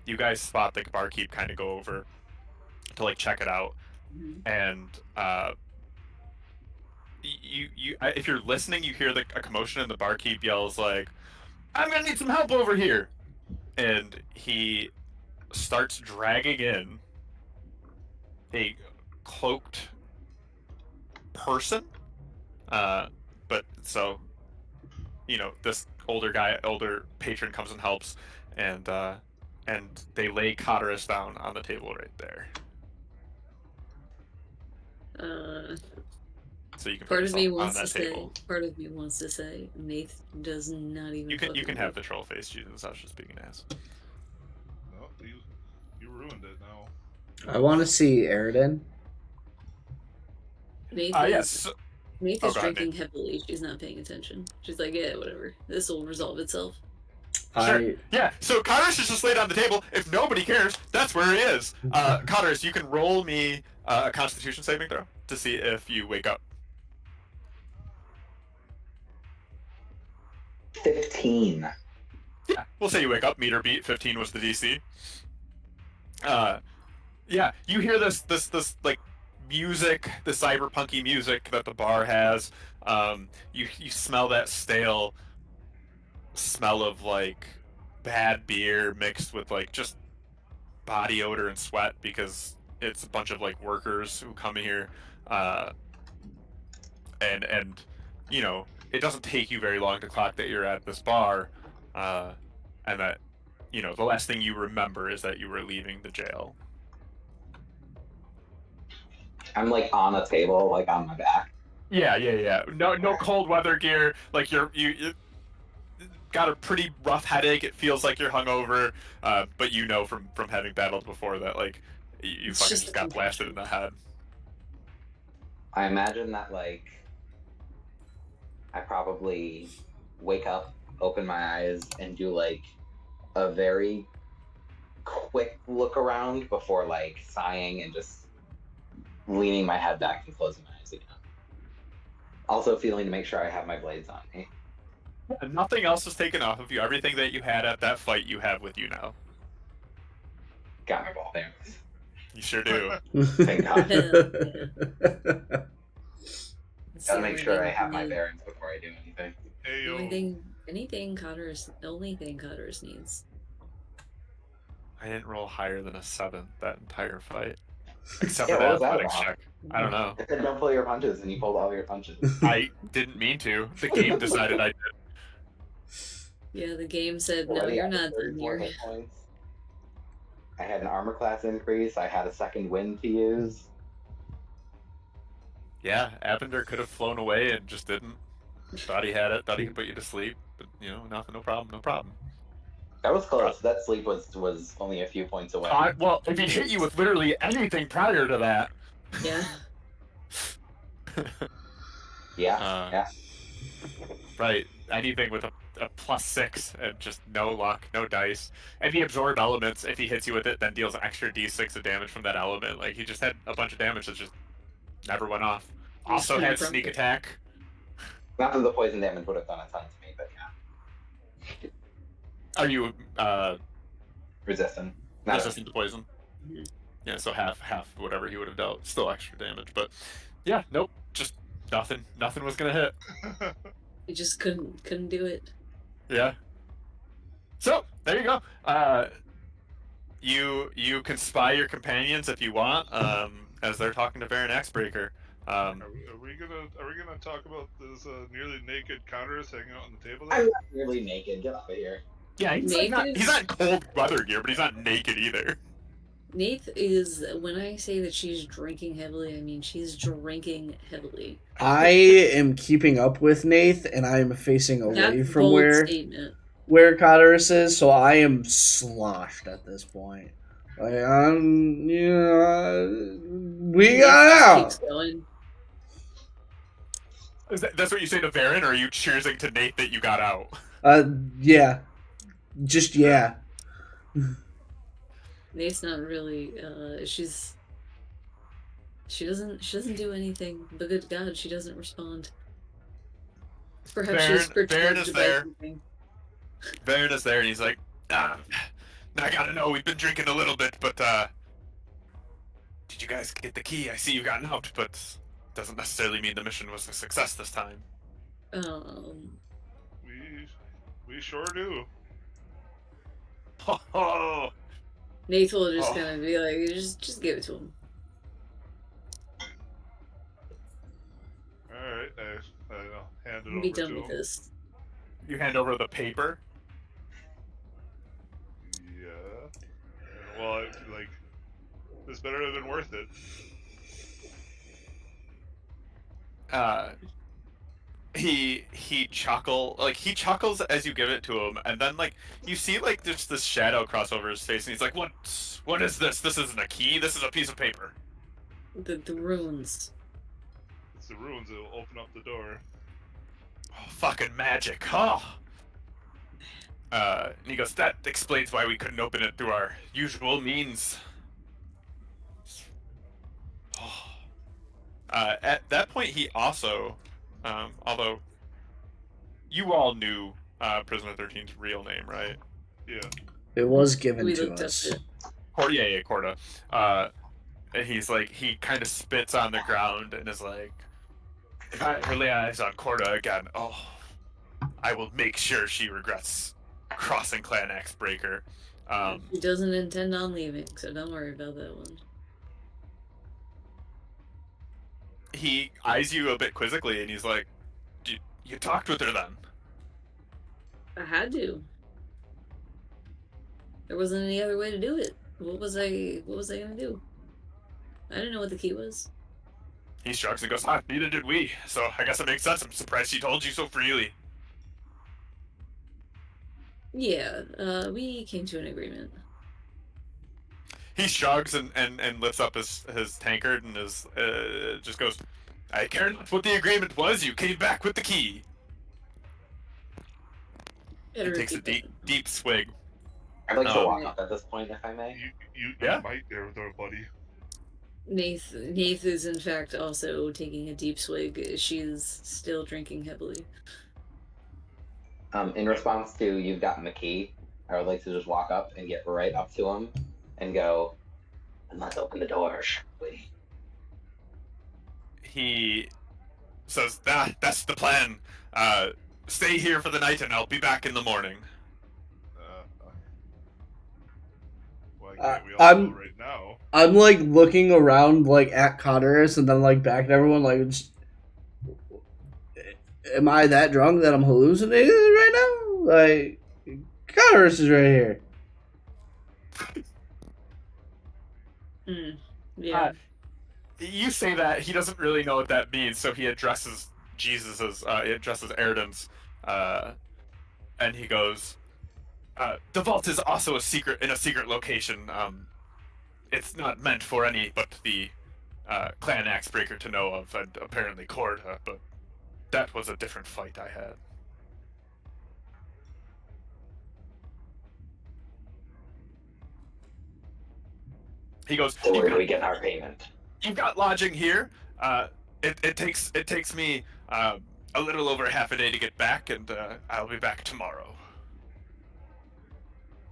You guys spot the barkeep kind of go over to like check it out, and if you're listening, you hear a commotion, and the barkeep yells like, "I'm gonna need some help over here," and he starts dragging in a cloaked person. But so, this older patron comes and helps, and they lay Cotterus down on the table right there. So you can Part put of me yourself on wants to that say. table. Part of me wants to say. Nath does not even. You can have the troll face, Jesus. I was just being an ass. No, you ruined it now. I want to see Aridin. Nath Yes. Nath Oh, is go ahead, drinking heavily. She's not paying attention. She's like, yeah, whatever. This will resolve itself. Sure. Yeah, so Cotterus is just laid on the table. If nobody cares, that's where he is. Cotterus, you can roll me a Constitution saving throw to see if you wake up. 15. Yeah, we'll say you wake up. Meet or beat. 15 was the DC. Yeah, you hear this like music, the cyberpunky music that the bar has. You smell that stale smell of like bad beer mixed with like just body odor and sweat, because it's a bunch of like workers who come here, and it doesn't take you very long to clock that you're at this bar, and that the last thing you remember is that you were leaving the jail. I'm like on a table, like on my back. Yeah. No cold weather gear. Like you got a pretty rough headache. It feels like you're hungover, but from having battled before that like you It's fucking just just the got blasted in the head. I imagine that like I probably wake up, open my eyes, and do like a very quick look around before like sighing and just leaning my head back and closing my eyes again. Also feeling to make sure I have my blades on me. And nothing else is taken off of you. Everything that you had at that fight, you have with you now. Got my ball bearings. You sure do. Thank God. It's Gotta the make only sure I thing have my need. bearings before I do anything. Hey, The yo. only thing Cotterus needs. I didn't roll higher than a 7 that entire fight. Except Yeah, for what that was that athletics about? check. I don't know. It said don't pull your punches, and you pulled all your punches. I didn't mean to. The game decided I did. Yeah, the game said, no, Already you're at not done 34 here. hit points. I had an armor class increase. I had a second wind to use. Yeah, Abender could have flown away and just didn't. Thought he had it. Thought he could put you to sleep. But, nothing. No problem. That was close. That sleep was only a few points away. Well, if he hit you with literally anything prior to that. Yeah. Yeah. Right. Anything with a +6 and just no luck, no dice. And he absorb elements. If he hits you with it, then deals an extra d6 of damage from that element. Like, he just had a bunch of damage that's just Never went off. Just Also had confront sneak it. attack. Not that the poison damage would have done a ton to me, but yeah, Are you resistant. Not resistant to poison? Mhm. Yeah, so half whatever he would have dealt. Still extra damage, but yeah, nope. Just nothing. Nothing was gonna hit. You just couldn't do it. Yeah. So there you go. You can spy your companions if you want, as they're talking to Baron Axebreaker. Are we gonna talk about this nearly naked Cotterus hanging out on the table there? I'm not really naked. Get out of here. Yeah, he's like not. Naked? He's not in cold weather gear, but he's not naked either. Nath is, when I say that she's drinking heavily, I mean she's drinking heavily. I am keeping up with Nath, and I am facing away That's from bold where statement. Cotterus is, so I am sloshed at this point. Like, we Nath got just out. keeps going. That's what you say to Baron, or are you cheersing to Nate that you got out? Yeah, just yeah. Nate's not really. She doesn't do anything. But good God, she doesn't respond. Perhaps she's Baron is perturbed by there. something. Baron is there, and he's like, I gotta know. We've been drinking a little bit, but did you guys get the key? I see you gotten out, but doesn't necessarily mean the mission was a success this time. We sure do. Oh, Nath will just Oh. kind of be like, just give it to him. All right, I'll hand it Be over done to with him. this. you hand over the paper. Yeah. Well, this better have been worth it. He chuckles as you give it to him, and then you see just this shadow cross over his face, and he's like, what is this? This isn't a key, this is a piece of paper. The runes. It's the runes that will open up the door. Oh, fucking magic. Oh. And he goes, that explains why we couldn't open it through our usual means. Oh. At that point, he also, although you all knew Prisoner 13's real name, right? Yeah. It was given We to looked up us. it. Yeah, Corda. And he's like, he kind of spits on the ground and is like, if I ever lay eyes on Corda again, I will make sure she regrets crossing Clan Axebreaker. He doesn't intend on leaving, so don't worry about that one. He eyes you a bit quizzically, and he's like, you talked with her then? I had to. There wasn't any other way to do it. What was I gonna do? I didn't know what the key was. He shrugs and goes, neither did we, so I guess it makes sense. I'm surprised she told you so freely. Yeah, we came to an agreement. He shrugs and lifts up his tankard and just goes, I care not what the agreement was, you came back with the key. He takes a deep swig. I'd like to walk up at this point, if I may. You Yeah? might there, buddy. Nath is in fact also taking a deep swig. She's still drinking heavily. In response to you've gotten the key, I would like to just walk up and get right up to him and go, and let's open the door, shall we? He says, that's the plan. Stay here for the night and I'll be back in the morning. Why can't we all go right now? I'm looking around at Cotterus and then back at everyone am I that drunk that I'm hallucinating right now? Cotterus is right here. Yeah. You say that, he doesn't really know what that means, so he addresses Jesus as, he addresses Eridan's, and he goes, the vault is also in a secret location. It's not meant for any but the Clan Axebreaker to know of, and apparently Corda, but that was a different fight I had. He goes, So where do we get our payment? You've got lodging here. It takes me a little over half a day to get back, and I'll be back tomorrow.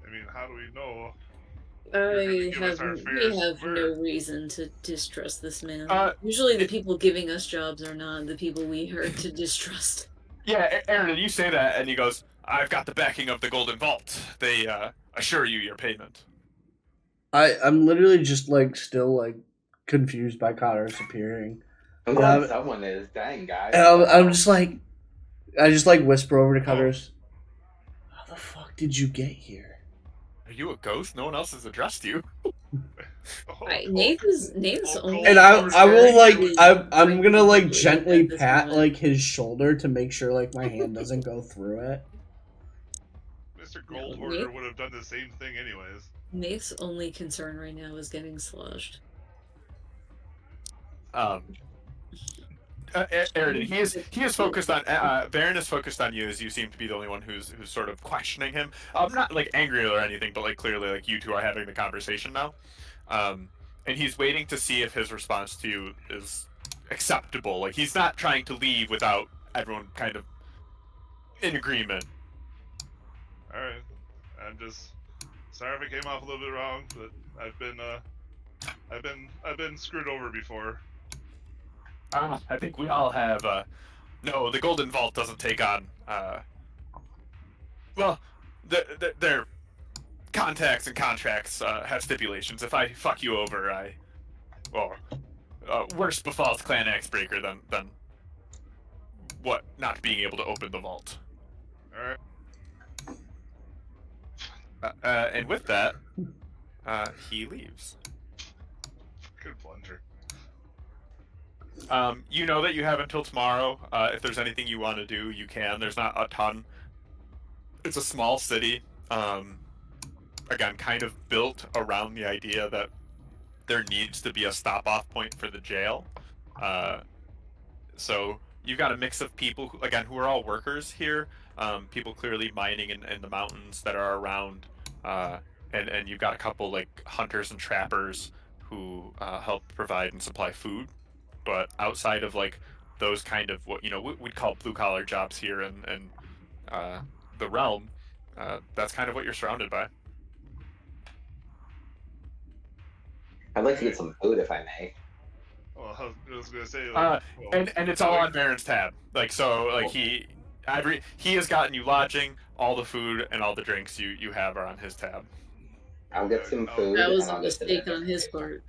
I mean, how do we know? We have fair no reason to distrust this man. Uh, Usually the people giving us jobs are not the people we are to distrust. Yeah, Aaron, you say that, and he goes, "I've got the backing of the Golden Vault. They assure you your payment." I'm literally just like still like confused by Cotterus appearing. I'm glad someone is. Dang, guys. And I'm just like, I just like whisper over to Cotterus, "How the fuck did you get here?" Are you a ghost? No one else has addressed you. Nate's only. And I will like I'm gonna like At gently this pat moment. like his shoulder to make sure like my hand doesn't go through it. Mr. Gold Hoarder would have done the same thing anyways. Nate's only concern right now is getting sloshed. Aaron, he is focused on Baron is focused on you, as you seem to be the only one who's sort of questioning him. I'm not like angry or anything, but like clearly like you two are having the conversation now, and he's waiting to see if his response to you is acceptable. Like he's not trying to leave without everyone kind of in agreement. All right, I'm just sorry if it came off a little bit wrong, but I've been screwed over before. I think we all have. No, the Golden Vault doesn't take on. Well, their contacts and contracts have stipulations. If I fuck you over, worse befalls Clan Axebreaker than what not being able to open the vault. All right. And with that, he leaves. Good plunger. You know that you have until tomorrow. If there's anything you want to do, you can. There's not a ton. It's a small city. Again, kind of built around the idea that there needs to be a stop-off point for the jail. So you've got a mix of people, who are all workers here. People clearly mining in the mountains that are around. And you've got a couple, like, hunters and trappers who help provide and supply food. But outside of like those kind of what we'd call blue collar jobs here in the realm, that's kind of what you're surrounded by. I'd like to get some food if I may. Well, I was gonna say, and it's all on Baron's tab. Like so, like he has gotten you lodging, all the food and all the drinks you have are on his tab. I'll get some food. That was a mistake on his part.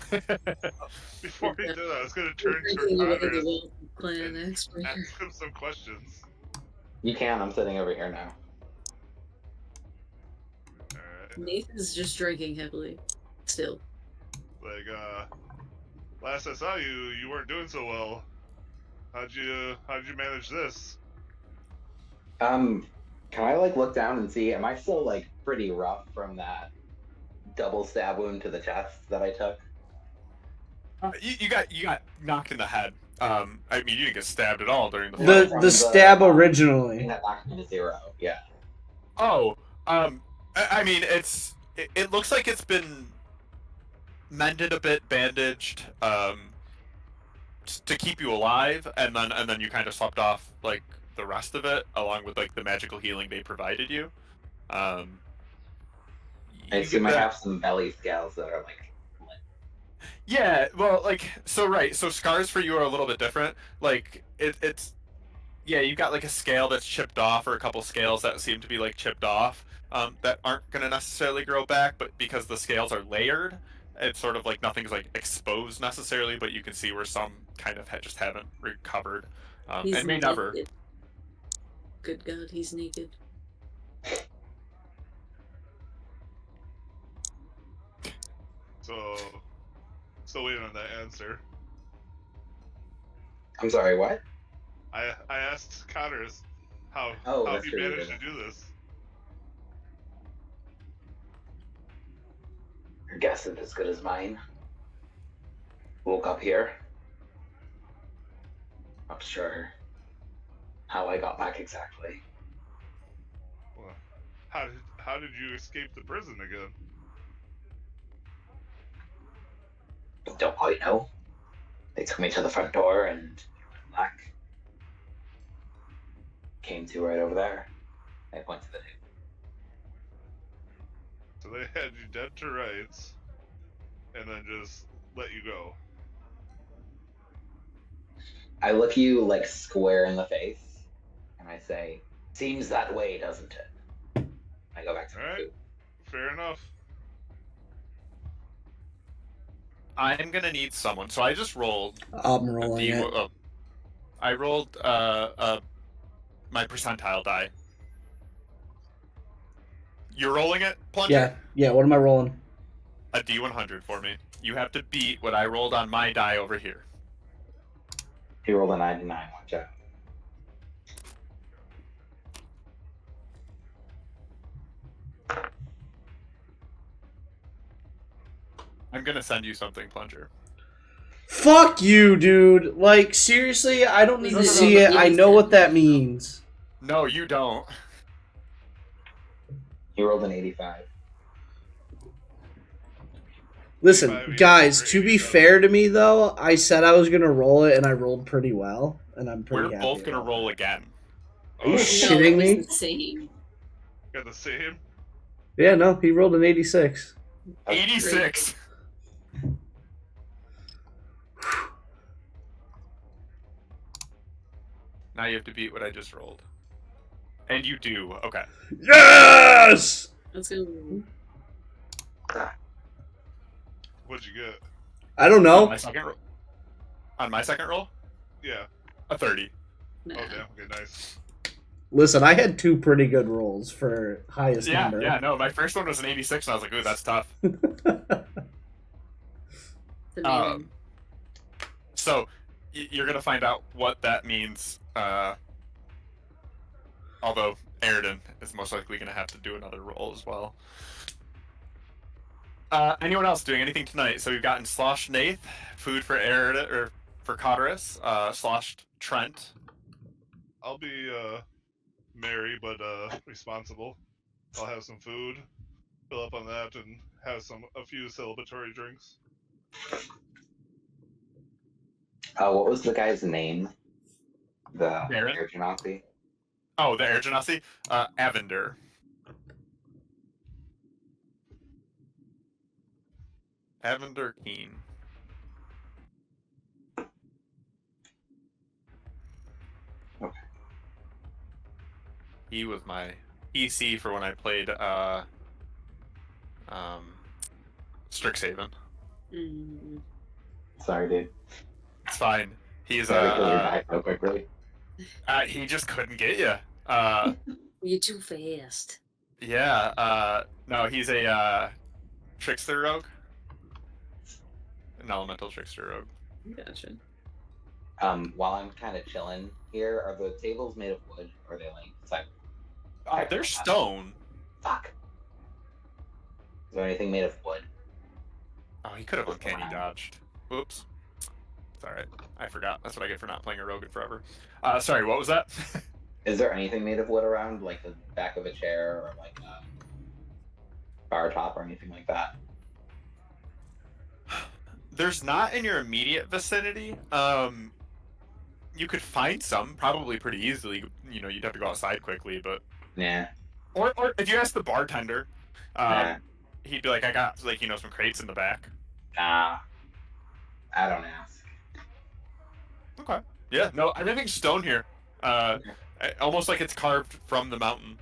Before he did that, I was going to turn to Cotterus and ask him some questions. You can. I'm sitting over here now. Alright. Nathan's just drinking heavily. Still. Like, last I saw you, you weren't doing so well. How'd you manage this? Can I like look down and see? Am I still like pretty rough from that double stab wound to the chest that I took? You got knocked in the head. I mean, you didn't get stabbed at all during the stab originally. That knocked me to 0. Yeah. Oh, I mean, it looks like it's been mended a bit, bandaged, to keep you alive, and then you kind of slept off like the rest of it, along with like the magical healing they provided you. I assume I have some belly scales that are like. Yeah, well, like, so scars for you are a little bit different. Like, it's, yeah, you've got, like, a scale that's chipped off, or a couple scales that seem to be, like, chipped off, that aren't going to necessarily grow back, but because the scales are layered, it's sort of like nothing's, like, exposed necessarily, but you can see where some kind of just haven't recovered, and may naked. never. Good God, he's naked. So, still waiting on that answer. I'm sorry, what? I asked Cotterus how he managed to do this. Your guess is as good as mine. Woke up here. Not sure how I got back exactly. Well, how did you escape the prison again? Don't quite know. They took me to the front door and black came to right over there. I point to the table. So they had you dead to rights, and then just let you go. I look you like square in the face, and I say, "Seems that way, doesn't it?" I go back to my Alright, food. fair enough. I'm gonna need someone. So I just rolled I'm a rolling D. it. I rolled my percentile die. You're rolling it, Plunger? Yeah. What am I rolling? A D100 for me. You have to beat what I rolled on my die over here. He rolled a 99. Watch out. I'm gonna send you something, Plunger. Fuck you, dude. Like, seriously, I don't need No, to no, see no, it. no, I no, know no, what that no. means. No, you don't. He rolled an 85. Listen, 85 guys, or to be 87. fair to me, though, I said I was going to roll it, and I rolled pretty well, and I'm pretty We're happy both gonna about roll that. again. Are you Oh, shitting No, it me? was the same. got the same? Yeah, no, he rolled an 86. That's 86. Now you have to beat what I just rolled. And you do. Okay. Yes! Let's go. What'd you get? I don't On know. my second roll. On my second roll, Yeah. a 30. Nah. Oh, damn. Okay, nice. Listen, I had two pretty good rolls for highest Yeah, number. yeah. No, my first one was an 86, and I was like, "Ooh, that's tough." It's amazing. So you're gonna find out what that means. Although Aridin is most likely gonna have to do another roll as well. Anyone else doing anything tonight? So we've gotten Sloshed Nath, food for Aridin or for Cotterus, Sloshed Trent. I'll be merry but responsible. I'll have some food, fill up on that, and have a few celebratory drinks. what was the guy's name? The Aaron? air genasi? Oh, the Air Genasi? Avender. Avender Keen. Okay. He was my EC for when I played Strixhaven. Mm. Sorry, dude. It's fine. He's Sorry, kill your guy so quickly. he just couldn't get you. You're too fast. Yeah. No, he's a trickster rogue. An elemental trickster rogue. Gotcha. While I'm kind of chilling here, are the tables made of wood or are they like side? They're stone. Fuck. Is there anything made of wood? Oh, he could have uncanny dodged. Oops. It's alright. I forgot. That's what I get for not playing a rogue in forever. Sorry, what was that? Is there anything made of wood around, like the back of a chair or like a bar top or anything like that? There's not in your immediate vicinity. You could find some probably pretty easily. You know, you'd have to go outside quickly, but Nah. or if you ask the bartender, Nah. he'd be like, "I got like some crates in the back." Nah. I don't ask. Okay. Yeah. No, everything's stone here. Almost like it's carved from the mountain.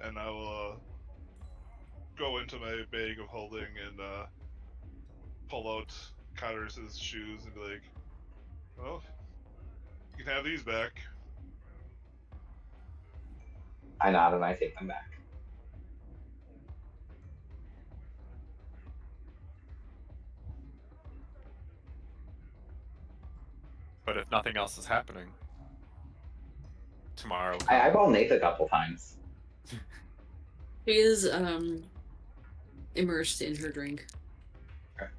And I will go into my bag of holding and pull out Cotterus' shoes and be like, well, you can have these back. I nod and I take them back. But if nothing else is happening, tomorrow. I eyeball Nate a couple times. She is immersed in her drink. Okay.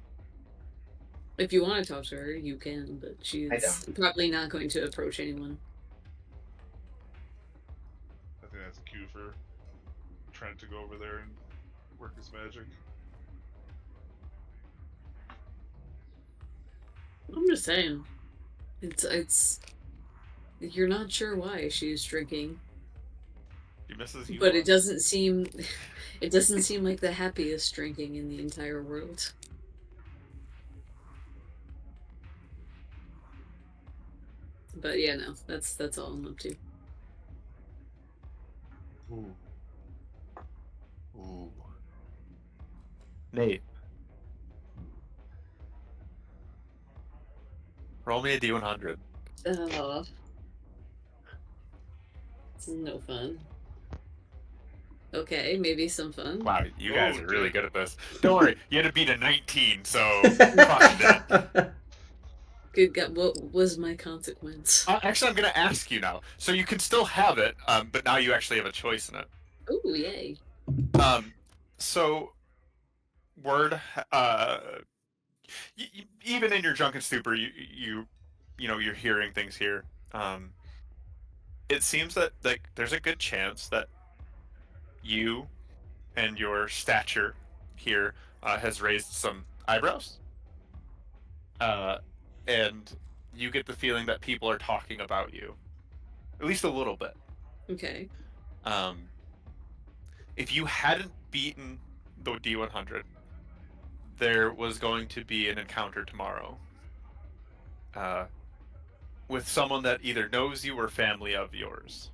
If you want to talk to her, you can, but I she's don't. probably not going to approach anyone. I think that's a cue for Trent to go over there and work his magic. I'm just saying. It's you're not sure why she's drinking. She misses you. But it doesn't seem like the happiest drinking in the entire world. But yeah, no, that's all I'm up to. Ooh. Ooh. Nate. Roll me a D100. Oh, it's no fun. Okay, maybe some fun. Wow, you guys Oh, are really dude. good at this. Don't worry, you had to beat a 19, so crushed it. Good God, what was my consequence? Actually, I'm going to ask you now. So you can still have it, but now you actually have a choice in it. Oh, yay. So, word, even in your drunken stupor, you're hearing things here. It seems that like there's a good chance that you and your stature here has raised some eyebrows, and you get the feeling that people are talking about you, at least a little bit. Okay. If you hadn't beaten the D100, there was going to be an encounter tomorrow with someone that either knows you or family of yours.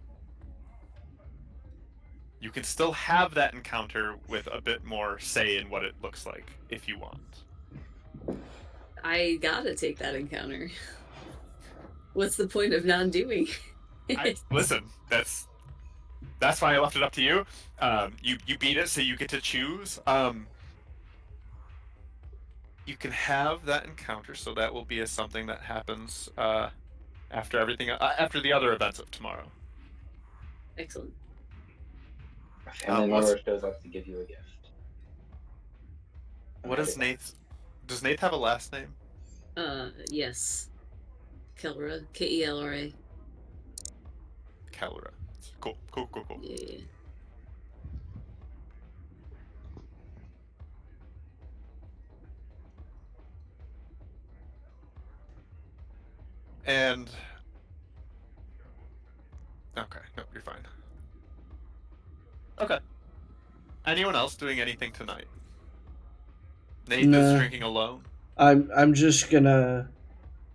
You can still have that encounter with a bit more say in what it looks like if you want. I gotta take that encounter. What's the point of not doing it? Listen, that's why I left it up to you. You beat it, so you get to choose. You can have that encounter, so that will be something that happens after everything, after the other events of tomorrow. Excellent. A family member shows up to give you a gift. What is Nate's? Does Nate have a last name? Yes. Kelra. Kelra. Caldera. Cool. Yeah. And okay, no, you're fine. Okay. Anyone else doing anything tonight? Nate is Nah. drinking alone. I'm just gonna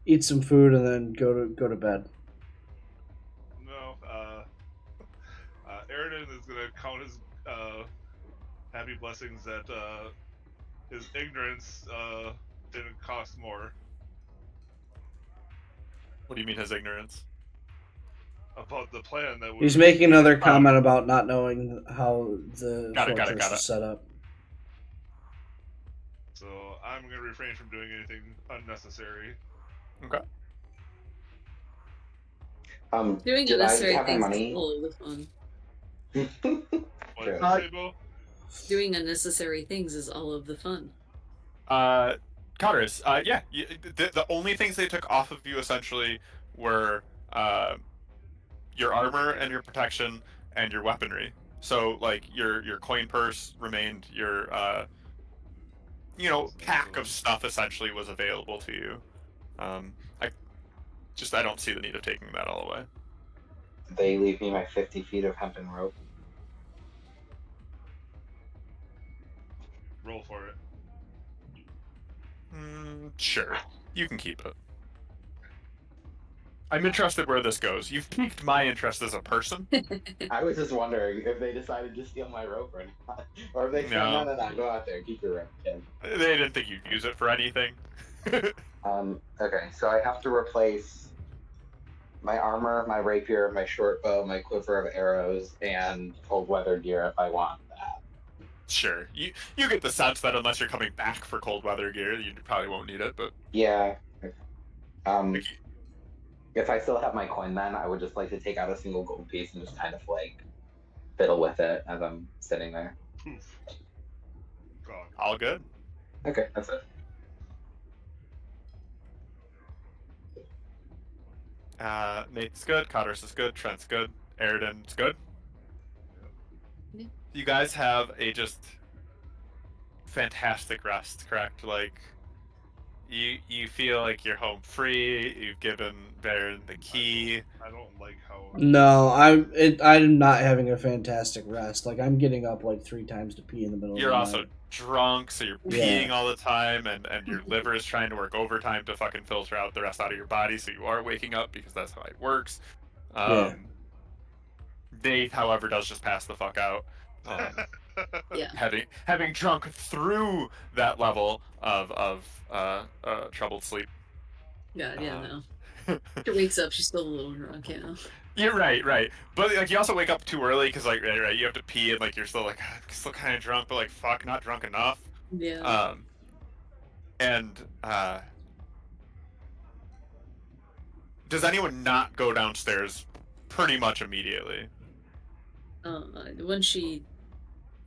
eat some food and then go to bed. No, Aridin is gonna count his happy blessings that his ignorance didn't cost more. What do you mean his ignorance? About the plan that He's making another Oh. comment about not knowing how the Got it. fortress is set up. So I'm gonna refrain from doing anything unnecessary. Okay. Doing did I unnecessary have my things is money? all of the fun. What did Sure. you say, Bo? Doing unnecessary things is all of the fun. Cotterus, yeah, the only things they took off of you essentially were your armor and your protection and your weaponry. So like your coin purse remained, your pack of stuff essentially was available to you. I don't see the need of taking that all away. They leave me my 50 feet of hempen rope. Roll for it. Sure, you can keep it. I'm interested where this goes. You've piqued my interest as a person. I was just wondering if they decided to steal my rope or not. Or if they said, no, go out there, keep your rope, kid. They didn't think you'd use it for anything. Okay, so I have to replace my armor, my rapier, my short bow, my quiver of arrows, and cold weather gear if I want that. Sure. You get the sense that unless you're coming back for cold weather gear, you probably won't need it, but... Yeah. If I still have my coin then, I would just like to take out a single gold piece and just kind of like fiddle with it as I'm sitting there. Poof. Gone. All good. Okay, that's it. Nate's good, Cotterus is good, Trent's good, Aridin's good. Yeah. You guys have a just fantastic rest, correct? Like, you feel like you're home free. You've given Baron the key. I don't like how. No, I'm not having a fantastic rest. Like I'm getting up like 3 times to pee in the middle You're of the also night. drunk, so you're Yeah. peeing all the time, and your liver is trying to work overtime to fucking filter out the rest out of your body, so you are waking up because that's how it works. Yeah. Nate, however, does just pass the fuck out. Yeah. Having drunk through that level of troubled sleep. God, yeah, no. She wakes up, she's still a little drunk, you know. You're right. But like you also wake up too early because like right, you have to pee and like you're still like I'm still kind of drunk, but like fuck, not drunk enough. Yeah. And does anyone not go downstairs pretty much immediately? When she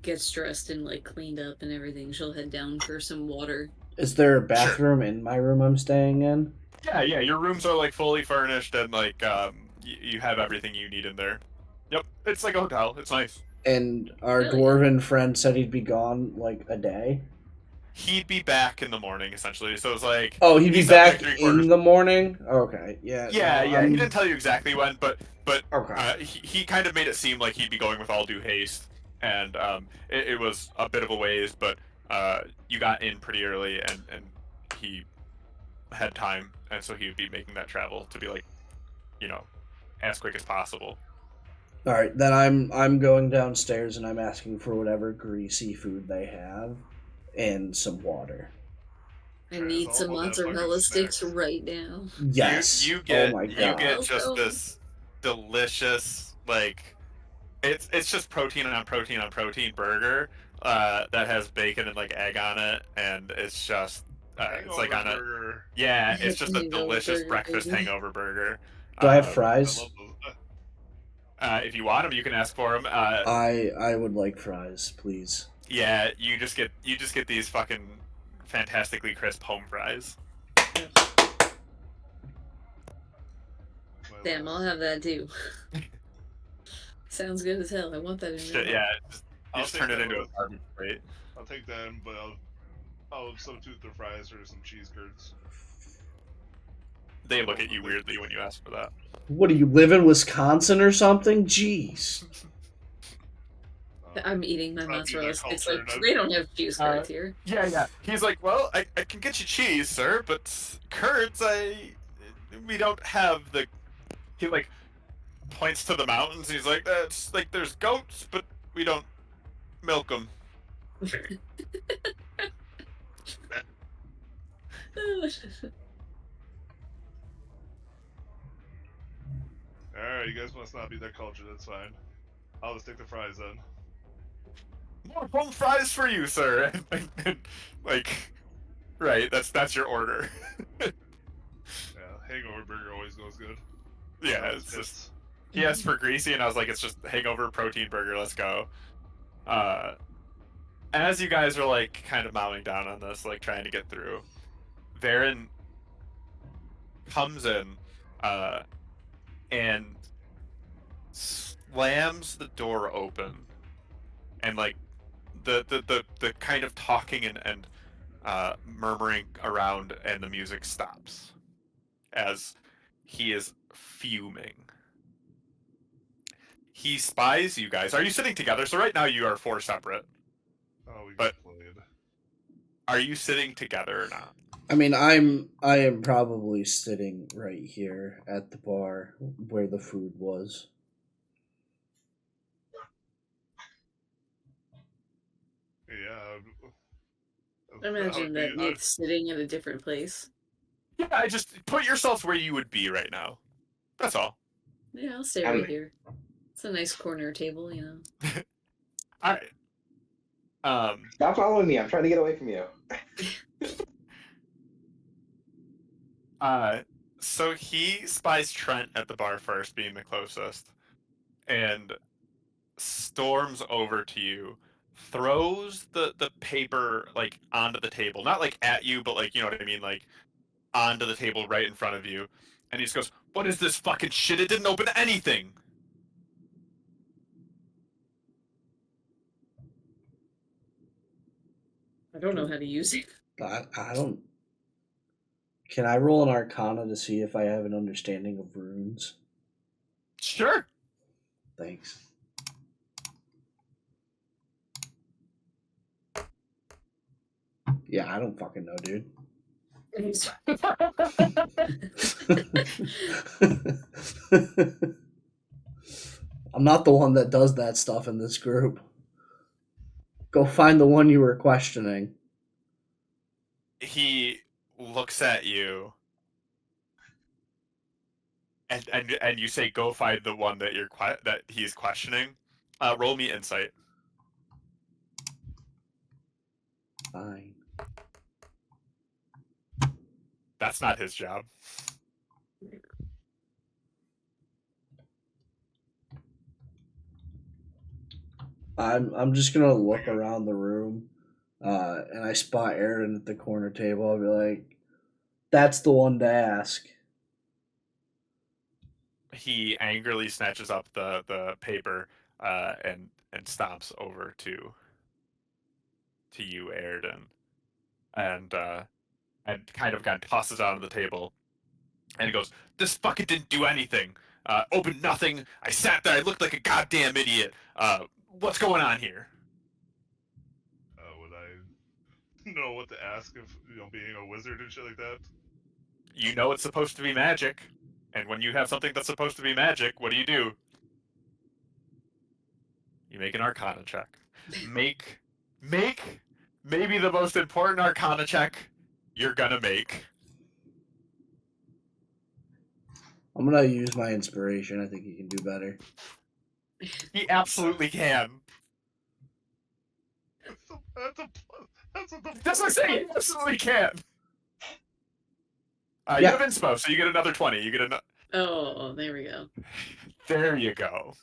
gets dressed and like cleaned up and everything, she'll head down for some water. Is there a bathroom in my room I'm staying in? Yeah. Your rooms are like fully furnished and like you have everything you need in there. Yep, it's like a hotel. It's nice. And our Really? dwarven friend said he'd be gone like a day. He'd be back in the morning essentially. So it's like Oh, he'd be he said, like, back 3/4. in the morning. Okay, yeah. Yeah. no, He didn't tell you exactly when, but Okay. he kind of made it seem like he'd be going with all due haste, and it was a bit of a ways, but you got in pretty early, and he had time, and so he would be making that travel to be like, as quick as possible. All right, then I'm going downstairs and I'm asking for whatever greasy food they have and some water. I need all some that mozzarella fucking sticks snacks. right now. Yes. You get oh my you god. get just Welcome. this delicious like it's just protein on protein on protein burger that has bacon and like egg on it, and it's just it's like on a Burger. it's just a Hangover delicious burger, breakfast baby. hangover burger. Do I have I fries? love those. If you want them, you can ask for them. I would like fries, please. Yeah, you just get these fucking fantastically crisp home fries. Damn, I'll have that too. Sounds good as hell. I want that in Shit, there. yeah, you I'll just take turn it that into a with- barbecue plate. I'll take that, but I'll substitute the fries for some cheese curds. They look at you weirdly when you ask for that. What do you live in Wisconsin or something? Jeez. I'm eating my That'd be mozzarella their sticks. culture, Like they don't have cheese curds here. Yeah. He's like, well, I can get you cheese, sir, but curds, we don't have the. He like points to the mountains. He's like, that's like there's goats, but we don't milk them. Alright, you guys must not be that culture, that's fine. I'll just take the fries then. More home fries for you, sir. Like, right? That's your order. Yeah, hangover burger always goes good. Yeah, it's just. He asked for greasy, and I was like, it's just hangover protein burger. Let's go. As you guys are like kind of mowing down on this, like trying to get through, Varen comes in, and slams the door open, and like the kind of talking and murmuring around, and the music stops as he is fuming. He spies you guys. Are you sitting together? So right now you are 4 separate. Oh, we But- got played. Are you sitting together or not? I mean, I am probably sitting right here at the bar where the food was. Yeah. I imagine that Nate's sitting at a different place. Yeah, I just put yourself where you would be right now. That's all. Yeah, I'll stay right here. It's a nice corner table, you know. All right. Stop following me. I'm trying to get away from you. So he spies Trent at the bar first, being the closest, and storms over to you, throws the paper like onto the table, not like at you, but like, you know what I mean, like onto the table right in front of you, and he just goes, "What is this fucking shit? It didn't open anything." I don't know how to use it. I don't. Can I roll an Arcana to see if I have an understanding of runes? Sure. Thanks. Yeah, I don't fucking know, dude. I'm not the one that does that stuff in this group. Go find the one you were questioning. He looks at you, and you say, "Go find the one that that he's questioning." Roll me insight. Fine. That's not his job. I'm just gonna look around the room, and I spot Aaron at the corner table. I'll be like, "That's the one to ask." He angrily snatches up the paper and stomps over to you, Airden, and kind of tosses it onto the table, and he goes, "This fucking didn't do anything. Opened nothing. I sat there. I looked like a goddamn idiot. What's going on here?" Would I know what to ask if being a wizard and shit like that? You know it's supposed to be magic, and when you have something that's supposed to be magic, what do? You make an Arcana check. Make maybe the most important Arcana check you're gonna make. I'm gonna use my inspiration. I think you can do better. He absolutely can. That's what the That's what I'm saying. He absolutely can. You Yeah. have inspo, so you get another 20. You get another. Oh, there we go. There you go.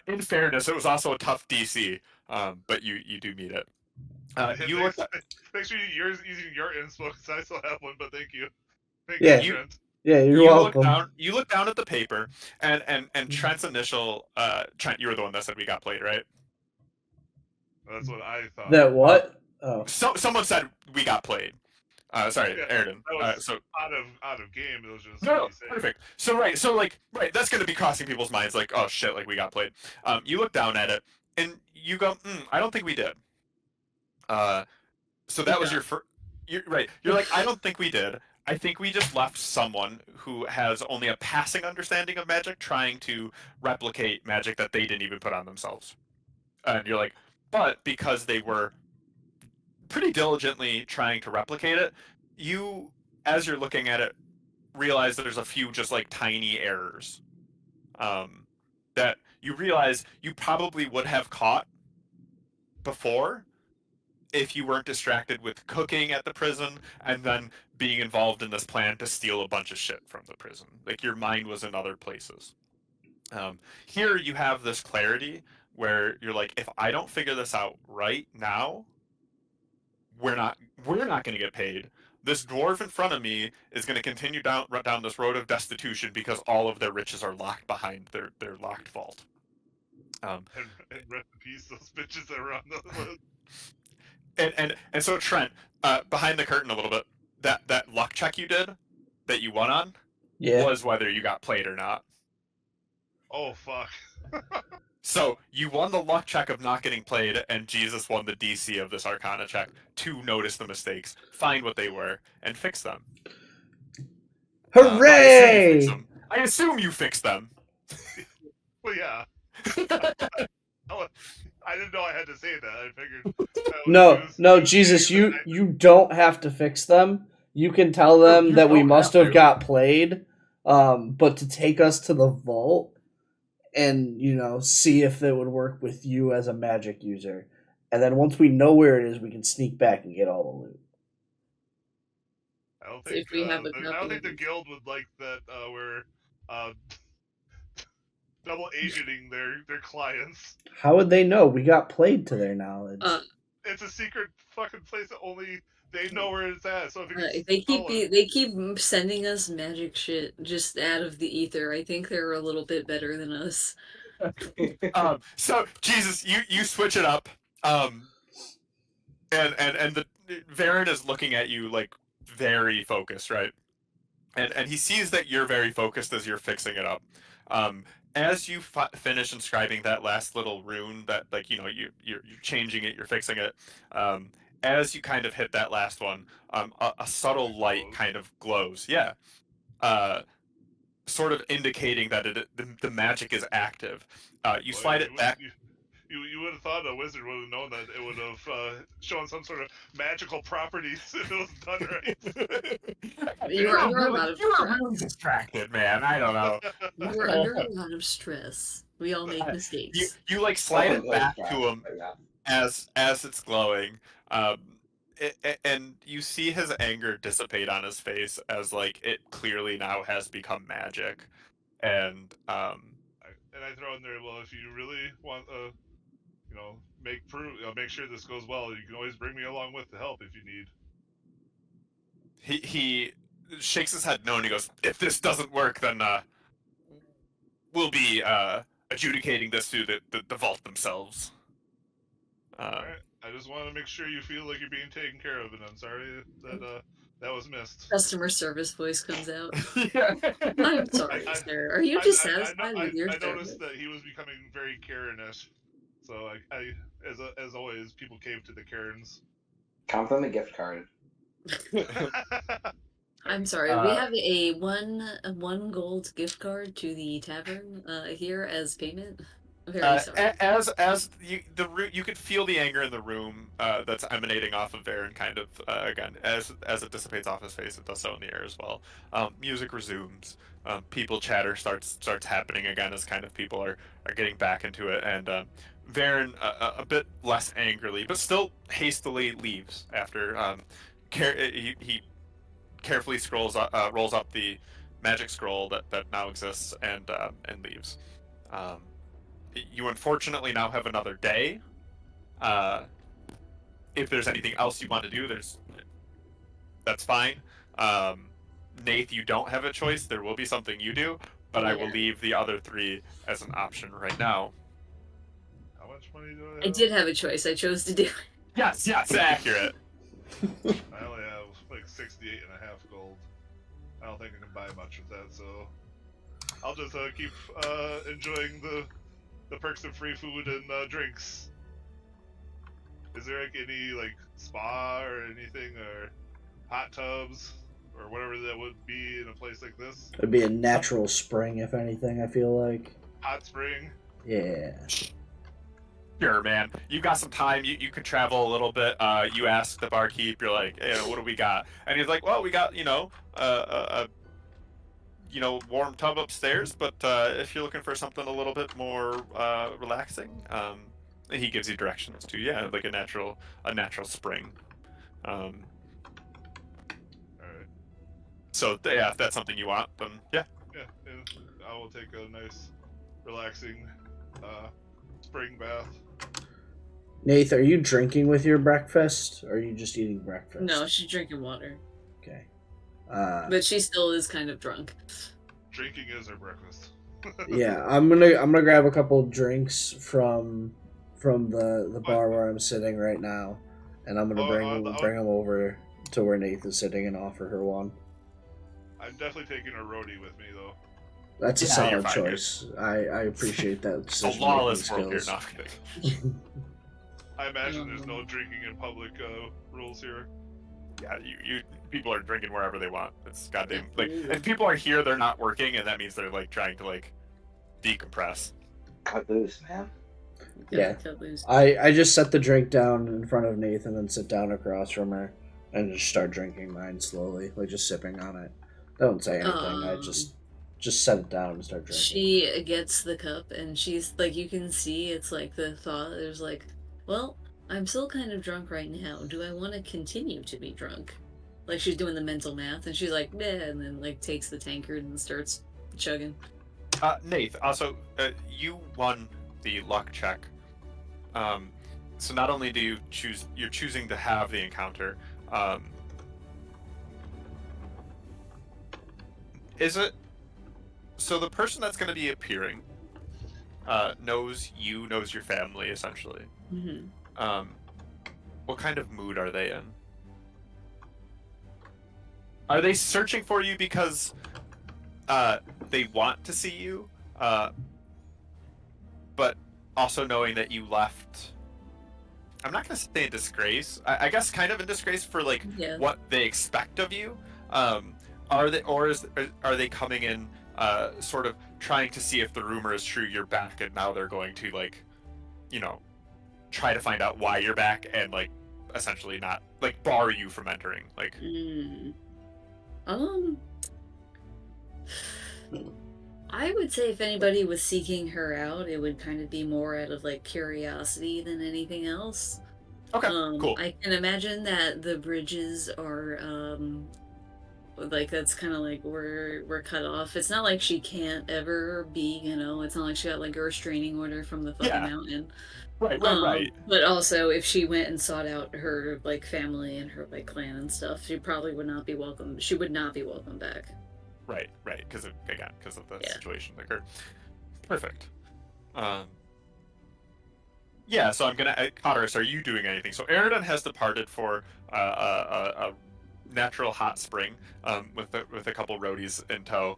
In fairness, it was also a tough DC, but you do meet it. You make sure you're using your inspo because I still have one, but thank you. Thank Yeah. you, Trent. Yeah, you're welcome. You look down at the paper, and Trent's initial. Trent, you were the one that said we got played, right? That's what I thought. That what? Oh. So someone said we got played. Sorry, Yeah, Airden. That was So out of game. It was just no, perfect. So right, that's gonna be crossing people's minds, like, oh shit, like we got played. You look down at it and you go, I don't think we did. So that was your first. You're right. You're like, I don't think we did. I think we just left someone who has only a passing understanding of magic trying to replicate magic that they didn't even put on themselves. And you're like, but because they were pretty diligently trying to replicate it, you, as you're looking at it, realize that there's a few just like tiny errors that you realize you probably would have caught before if you weren't distracted with cooking at the prison and then being involved in this plan to steal a bunch of shit from the prison. Like your mind was in other places. Here you have this clarity where you're like, if I don't figure this out right now, we're not going to get paid. This dwarf in front of me is going to continue down this road of destitution because all of their riches are locked behind their locked vault. And rest in peace, those bitches that were on the list. And so Trent, behind the curtain a little bit, that luck check you did, that you won on, was whether you got played or not. Oh fuck. So you won the luck check of not getting played, and Jesus won the DC of this Arcana check to notice the mistakes, find what they were, and fix them. Hooray! I assume you fixed them. Well, yeah. I didn't know I had to say that. I figured. No, Jesus, you don't have to fix them. You can tell them that we must have got played, but to take us to the vault and see if it would work with you as a magic user, and then once we know where it is, we can sneak back and get all the loot. I don't think the guild would like that. We're double agenting their clients. How would they know? We got played to their knowledge. It's a secret fucking place that only they know where it's at. So if they keep sending us magic shit just out of the ether. I think they're a little bit better than us. So Jesus, you switch it up, and the Varen is looking at you like very focused, right? and he sees that you're very focused as you're fixing it up. As you finish inscribing that last little rune, that like you're changing it, you're fixing it. As you kind of hit that last one, a subtle light kind of glows. Yeah. Sort of indicating that the magic is active. You slide it back. You would have thought a wizard would have known that it would have shown some sort of magical properties if it was done right. You were under a lot of stress. really distracted, man. I don't know. You were under a lot of stress. We all make mistakes. You like slide it back to him as it's glowing. And you see his anger dissipate on his face as like it clearly now has become magic, and I throw in there, well, if you really want make sure this goes well, you can always bring me along with to help if you need. He shakes his head no, and he goes, if this doesn't work, then we'll be adjudicating this through the vault themselves. Alright. I just want to make sure you feel like you're being taken care of, and I'm sorry that was missed. Customer service voice comes out. Yeah. I'm sorry, sir. Are you dissatisfied with your service? I noticed that he was becoming very Karen-ish. So I as always, people cave to the Karens. Count them a gift card. I'm sorry. We have a one gold gift card to the tavern here as payment. Very sorry. As you could feel the anger in the room that's emanating off of Varen, kind of again as it dissipates off his face, it does so in the air as well. Music resumes. People chatter starts happening again as kind of people are getting back into it, and Varen a bit less angrily, but still hastily leaves after he carefully rolls up the magic scroll that now exists and leaves. You unfortunately now have another day. If there's anything else you want to do, that's fine. Nath, you don't have a choice. There will be something you do, but I will leave the other 3 as an option right now. How much money do I have? I did have a choice. I chose to do it. Yes, accurate. I only have like 68.5 gold. I don't think I can buy much with that, so I'll just keep enjoying the perks of free food and drinks. Is there like any like spa or anything, or hot tubs or whatever that would be in a place like this? It'd be a natural spring, if anything. I feel like. Hot spring. Yeah. Sure, man. You've got some time. You could travel a little bit. You ask the barkeep. You're like, hey, what do we got? And he's like, well, we got a warm tub upstairs, but if you're looking for something a little bit more relaxing, he gives you directions to like a natural spring. All right. So if that's something you want, then yeah. Yeah, I will take a nice, relaxing spring bath. Nath, are you drinking with your breakfast, or are you just eating breakfast? No, she's drinking water. Okay. But she still is kind of drunk. Drinking is her breakfast. Yeah, I'm gonna grab a couple of drinks from the bar where I'm sitting right now, and I'm gonna bring them over to where Nath is sitting and offer her one. I'm definitely taking a roadie with me though. That's a solid choice. I appreciate that. It's a lawless world here, not kidding. I imagine there's no drinking in public rules here. Yeah, you people are drinking wherever they want. It's goddamn like if people are here, they're not working, and that means they're like trying to like decompress. Cut loose, man. Yeah. I just set the drink down in front of Nathan and sit down across from her and just start drinking mine slowly, like just sipping on it. Don't say anything. I just set it down and start drinking. She gets the cup and she's like, you can see it's like the thought. There's like, well, I'm still kind of drunk right now. Do I want to continue to be drunk? Like she's doing the mental math and she's like, meh, and then like takes the tankard and starts chugging. Nath, also, you won the luck check. So not only do you're choosing to have the encounter. Is it so? The person that's going to be appearing knows you, knows your family, essentially. Mm-hmm. What kind of mood are they in? Are they searching for you because they want to see you, but also knowing that you left? I'm not gonna say in disgrace. I guess kind of in disgrace for like Yeah. what they expect of you. Are they coming in sort of trying to see if the rumor is true you're back, and now they're going to like, try to find out why you're back and like essentially not like bar you from entering like. I would say if anybody was seeking her out, it would kind of be more out of like curiosity than anything else. Okay, cool. I can imagine that the bridges are like that's kind of like we're cut off. It's not like she can't ever be, it's not like she got like a restraining order from the fucking mountain. Right. But also, if she went and sought out her like family and her like clan and stuff, she probably would not be welcome. She would not be welcome back. Right, because of the situation that occurred. Perfect. Yeah, so I'm gonna. Cotterus, are you doing anything? So Aridon has departed for a natural hot spring with a couple roadies in tow,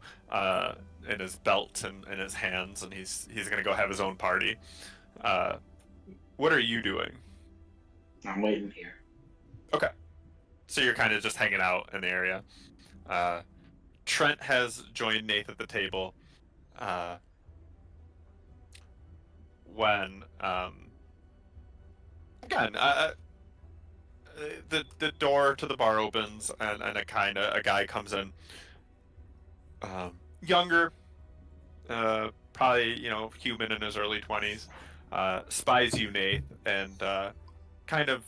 in his belt and in his hands, and he's gonna go have his own party. What are you doing? I'm waiting here. Okay, so you're kind of just hanging out in the area. Trent has joined Nath at the table. When again, the door to the bar opens and a guy comes in. Younger, probably human in his early 20s. Spies you, Nath, and kind of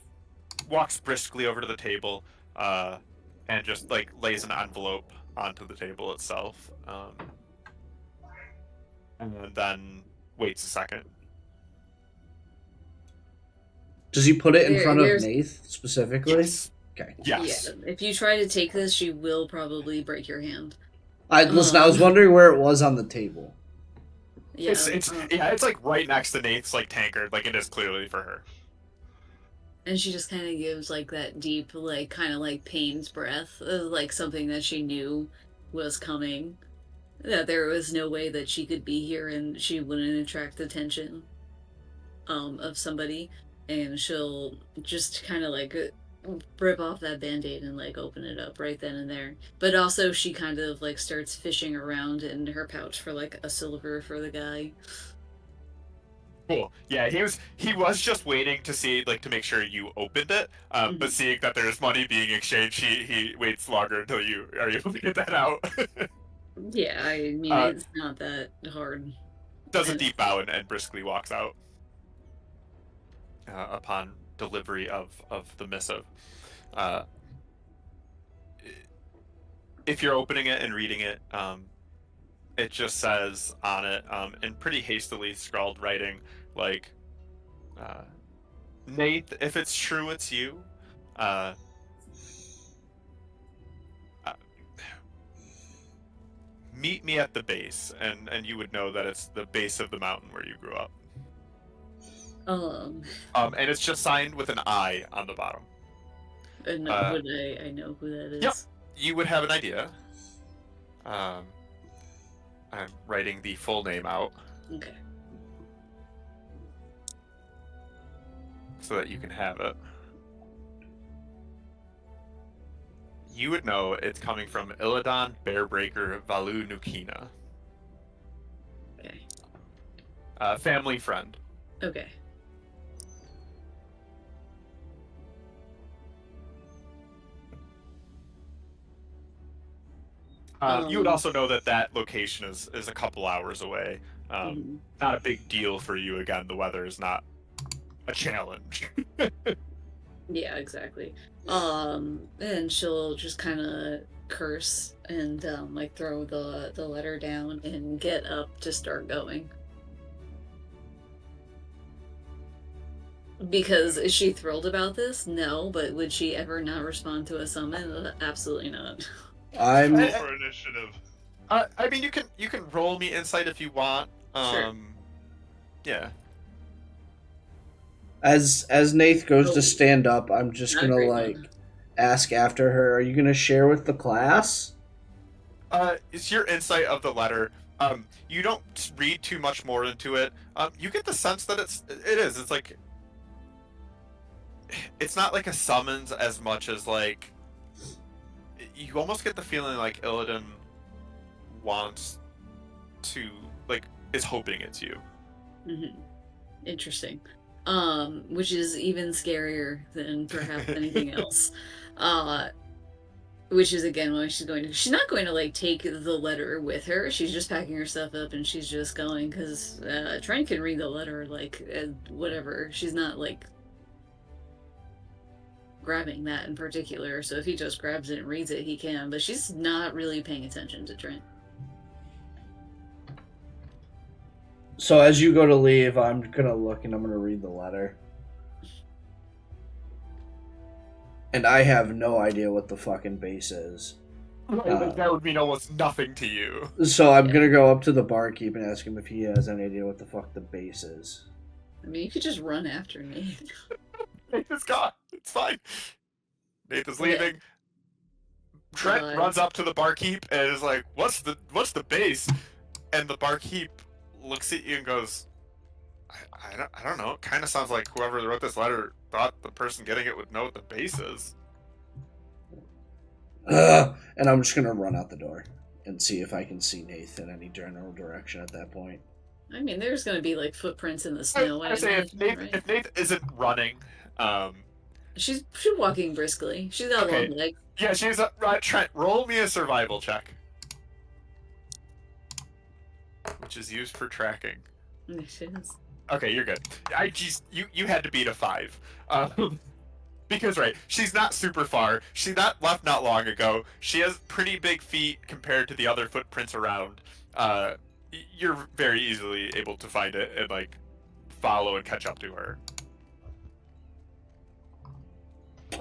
walks briskly over to the table and just like lays an envelope onto the table itself, and then waits a second. Does he put it in front of Nath specifically? Yes. Okay. Yes. Yeah. If you try to take this, she will probably break your hand. Listen, I was wondering where it was on the table. Yeah. It's like right next to Nath's like tankard, like it is clearly for her. And she just kind of gives like that deep, like kind of like pained breath, like something that she knew was coming. That there was no way that she could be here and she wouldn't attract the attention of somebody. And she'll just kind of like rip off that band-aid and like open it up right then and there. But also she kind of like starts fishing around in her pouch for like a silver for the guy. Cool. Yeah, he was just waiting to see, like, to make sure you opened it. But seeing that there's money being exchanged, he waits longer until you are able to get that out. Yeah, I mean it's not that hard. Does a deep bow and briskly walks out upon delivery of the missive. If you're opening it and reading it, it just says on it, in pretty hastily scrawled writing, like, Nate, if it's true it's you, meet me at the base, and you would know that it's the base of the mountain where you grew up. And it's just signed with an I on the bottom. And would I know who that is? Yep, you would have an idea. I'm writing the full name out. Okay. So that you can have it. You would know it's coming from Illidan Bearbreaker Valu Nukina. Okay. Family friend. Okay. You would also know that location is a couple hours away. Not a big deal for you. Again, the weather is not a challenge. Yeah, exactly. And she'll just kind of curse and like throw the letter down and get up to start going. Because is she thrilled about this? No, but would she ever not respond to a summon? Absolutely not. I'm Roll for initiative. I mean, you can roll me insight if you want. Sure. Yeah. As Nath goes to stand up, I'm just gonna like ask after her. Are you going to share with the class? It's your insight of the letter. You don't read too much more into it. You get the sense that it's like, it's not like a summons as much as like, you almost get the feeling like Illidan wants to, like, is hoping it's you. Mm-hmm. Interesting. Which is even scarier than perhaps anything else. Which is again why she's not going to like take the letter with her. She's just packing her stuff up and she's just going because Trent can read the letter like whatever. She's not like grabbing that in particular. So if he just grabs it and reads it, he can. But she's not really paying attention to Trent. So as you go to leave, I'm going to look and I'm going to read the letter. And I have no idea what the fucking base is. That would mean almost nothing to you. So I'm going to go up to the barkeep and ask him if he has any idea what the fuck the base is. I mean, you could just run after me. Nath is gone. It's fine. Nath is leaving. Trent runs up to the barkeep and is like, what's the base? And the barkeep looks at you and goes, I don't know. It kind of sounds like whoever wrote this letter thought the person getting it would know what the base is. And I'm just going to run out the door and see if I can see Nath in any general direction at that point. I mean, there's going to be like footprints in the snow. I say if Nath isn't running, she's walking briskly. She's got long legs. Yeah, she's Trent, roll me a survival check, which is used for tracking. She is. Okay, you're good. You had to beat a 5. Because, right, she's not super far. She left not long ago. She has pretty big feet compared to the other footprints around. You're very easily able to find it and, like, follow and catch up to her.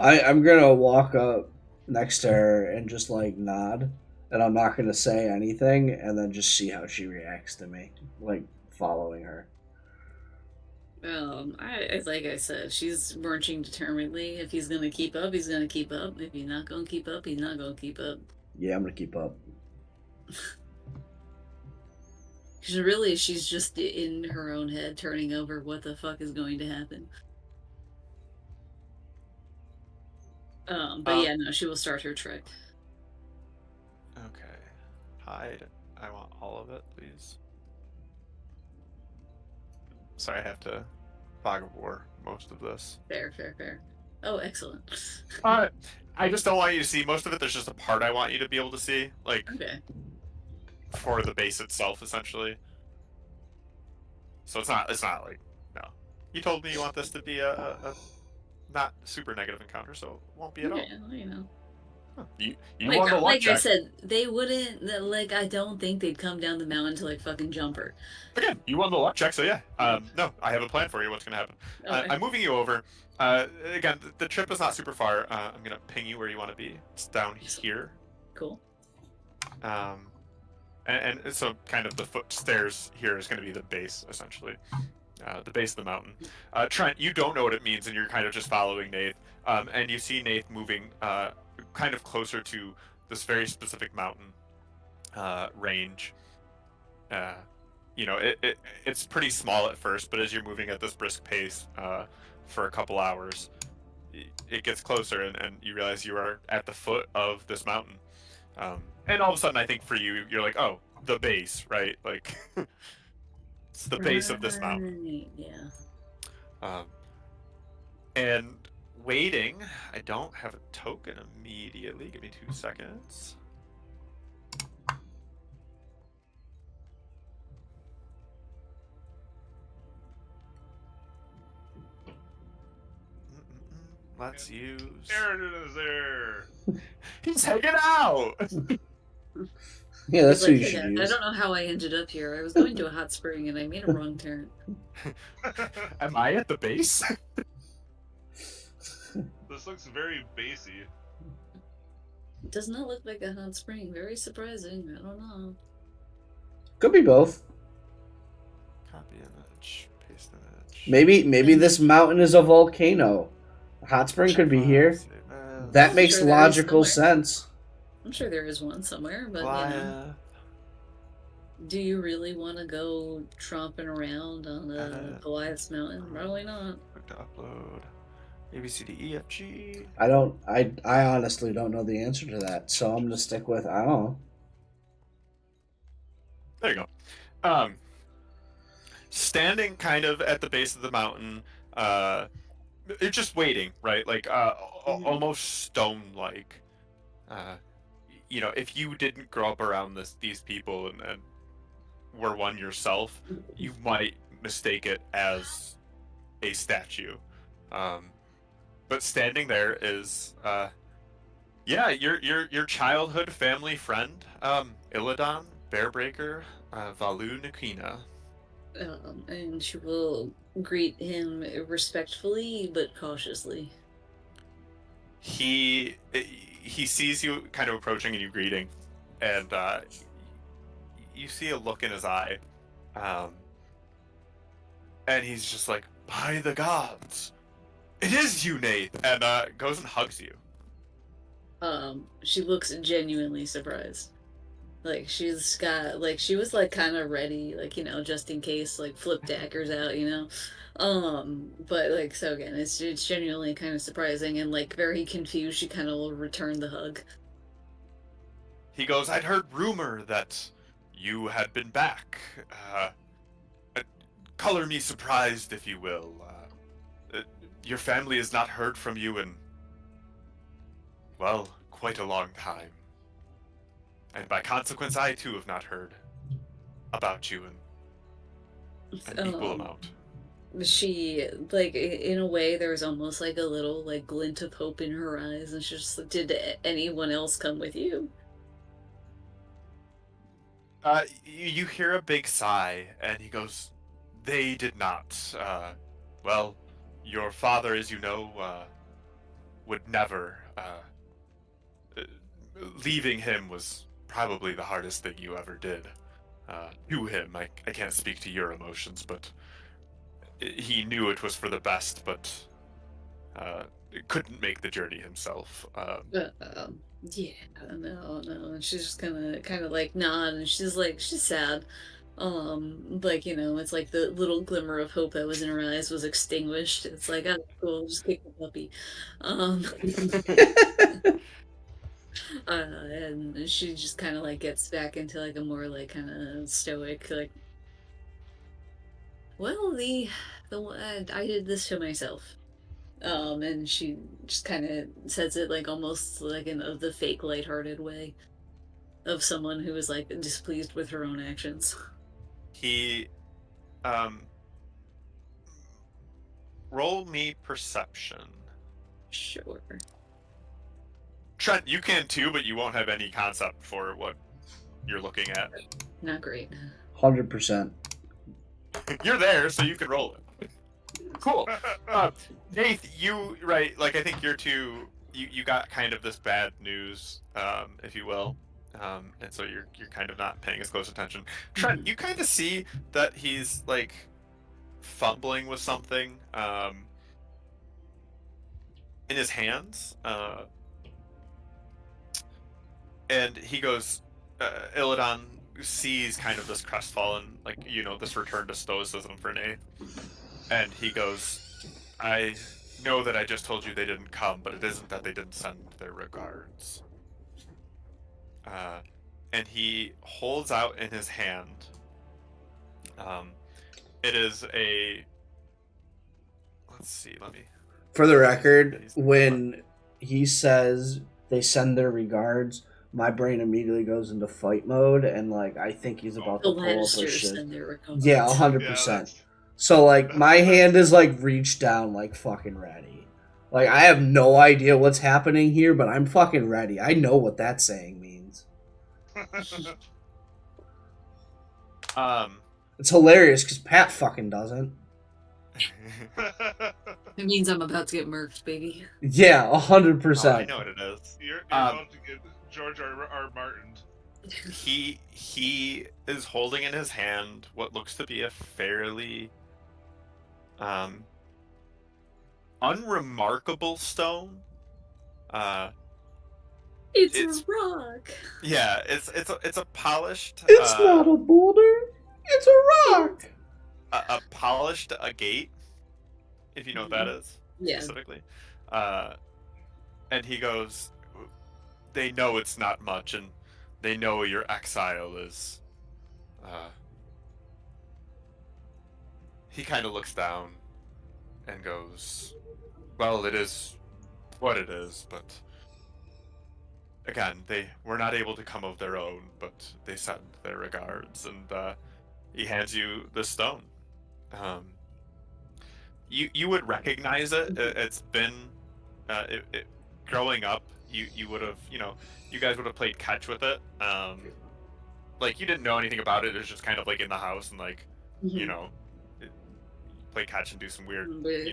I'm going to walk up next to her and just, like, nod. And I'm not going to say anything and then just see how she reacts to me, like, following her. Like I said, she's marching determinedly. If he's gonna keep up, he's gonna keep up. If he's not gonna keep up, he's not gonna keep up. Yeah, I'm gonna keep up. She's just in her own head, turning over what the fuck is going to happen. But yeah, no, she will start her trek. Okay. Hide. I want all of it, please. Sorry, I have to fog of war most of this. Fair. Oh, excellent. I just don't want you to see most of it. There's just a part I want you to be able to see, like, okay, for the base itself, essentially. So it's not like, no. You told me you want this to be a not super negative encounter, so it won't be at all. Yeah, you know. You won the luck check. I said, they wouldn't, like, I don't think they'd come down the mountain to, like, fucking jump her. Again, you won the luck check, so yeah. No, I have a plan for you, what's going to happen. Okay. I'm moving you over. Again, the trip is not super far. I'm going to ping you where you want to be. It's down here. Cool. And so kind of the foot stairs here is going to be the base, essentially. The base of the mountain. Trent, you don't know what it means, and you're kind of just following Nath. And you see Nath moving kind of closer to this very specific mountain range. It's pretty small at first, but as you're moving at this brisk pace for a couple hours, it gets closer, and you realize you are at the foot of this mountain. And all of a sudden, I think for you, you're like, oh, the base, right? Like, it's the base of this mountain. Yeah. And waiting, I don't have a token immediately. Give me 2 seconds. Let's use. Aridin is there. He's hanging out. Yeah, that's Like, what you should use. I don't know how I ended up here. I was going to a hot spring and I made a wrong turn. Am I at the base? This looks very basey. It does not look like a hot spring. Very surprising. I don't know. Could be both. Copy image, paste image. Maybe this mountain is a volcano. A hot spring could be here. That I'm makes sure there is logical somewhere. sense. I'm sure there is one somewhere, but Goliath. do you really want to go tromping around on Goliath's mountain? Probably not. Click to upload. A B C D E F G. I honestly don't know the answer to that, so I'm gonna stick with I don't know. There you go. Standing kind of at the base of the mountain, you're just waiting, right? Like almost stone-like. You know, if you didn't grow up around these people and were one yourself, you might mistake it as a statue. But standing there is, your childhood family friend, Illidan, Bearbreaker, Valu Nikina. And she will greet him respectfully but cautiously. He sees you kind of approaching and you greeting, and you see a look in his eye, and he's just like, "By the gods, it is you, Nate!" And goes and hugs you. She looks genuinely surprised. Like she's got like she was like kind of ready, like, you know, just in case, like flip daggers out, you know. But like so again, it's genuinely kind of surprising and like very confused. She kind of will return the hug. He goes, "I'd heard rumor that you had been back. Color me surprised, if you will. Your family has not heard from you in, well, quite a long time. And by consequence, I too have not heard about you in an equal amount." She, like, in a way, there was almost like a little like glint of hope in her eyes, and she's just like, "Did anyone else come with you?" You hear a big sigh, and he goes, "They did not. Well, your father, as you know, would never. Leaving him was probably the hardest thing you ever did. To him, I can't speak to your emotions, but he knew it was for the best, but couldn't make the journey himself." Yeah, no. And she's just kind of like nod, and she's sad. Like, you know, it's like the little glimmer of hope that was in her eyes was extinguished. It's like, oh, cool, just kick the puppy. And she just kind of like gets back into like a more like kind of stoic, like, well, I did this to myself. And she just kind of says it like almost like in the fake lighthearted way of someone who is like displeased with her own actions. He, roll me perception. Sure. Trent, you can too, but you won't have any concept for what you're looking at. Not great. 100%. You're there, so you can roll it. Cool. Nath, you, right, like I think you're too, you got kind of this bad news, if you will. And so you're kind of not paying as close attention. Trent, you kind of see that he's like fumbling with something in his hands. And he goes, Illidan sees kind of this crestfallen, like, you know, this return to stoicism for Nath. And he goes, "I know that I just told you they didn't come, but it isn't that they didn't send their regards." And he holds out in his hand. It is a. Let's see. Let me. For the record, when he says they send their regards, my brain immediately goes into fight mode, and like I think he's about The to pull up a Lannisters shit. send their regards. Yeah, 100%. So like my hand is like reached down, like fucking ready. Like I have no idea what's happening here, but I'm fucking ready. I know what that saying means. It's hilarious because Pat fucking doesn't. It means I'm about to get murked, baby. Yeah, 100%. I know what it is. You're about to get George R. Martin. He is holding in his hand what looks to be a fairly unremarkable stone, It's It's- a rock. Yeah, it's a polished. It's not a boulder. It's a rock. A polished gate, if you know what that is Yeah. specifically. And he goes, they know it's not much, and they know your exile is. He kind of looks down and goes, well, it is what it is, but again, they were not able to come of their own, but they send their regards, and he hands you the stone. You would recognize it. It's been growing up. You would have, you guys would have played catch with it. Like you didn't know anything about it. It was just kind of like in the house and like play catch and do some weird,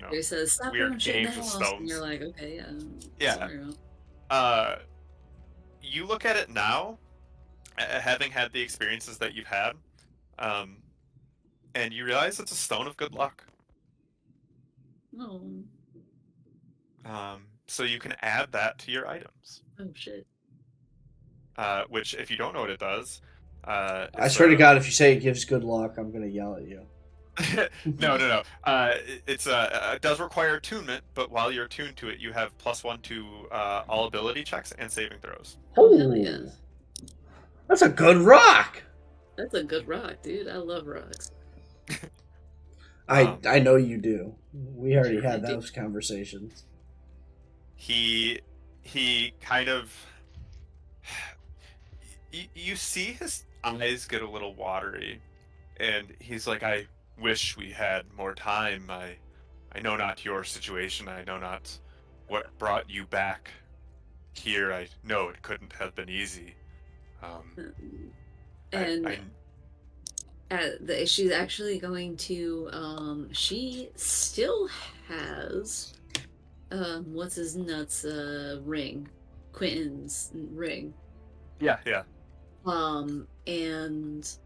He says, "Stop weird throwing shit in the games with house," stones. and you're like, "Okay, Yeah. sorry about-" You look at it now, having had the experiences that you've had, and you realize it's a stone of good luck. Oh, So you can add that to your items. oh shit. Which, if you don't know what it does, I swear to God, if you say it gives good luck, I'm gonna yell at you. No. It does require attunement, but while you're attuned to it, you have +1 to all ability checks and saving throws. Oh, hell yeah. That's a good rock. That's a good rock, dude. I love rocks. I know you do. We already had those conversations. He kind of you see his eyes get a little watery, and he's like, I wish we had more time. I know not your situation. I know not what brought you back here. I know it couldn't have been easy. And she's actually going to she still has what's his nuts ring, Quentin's ring. Yeah. And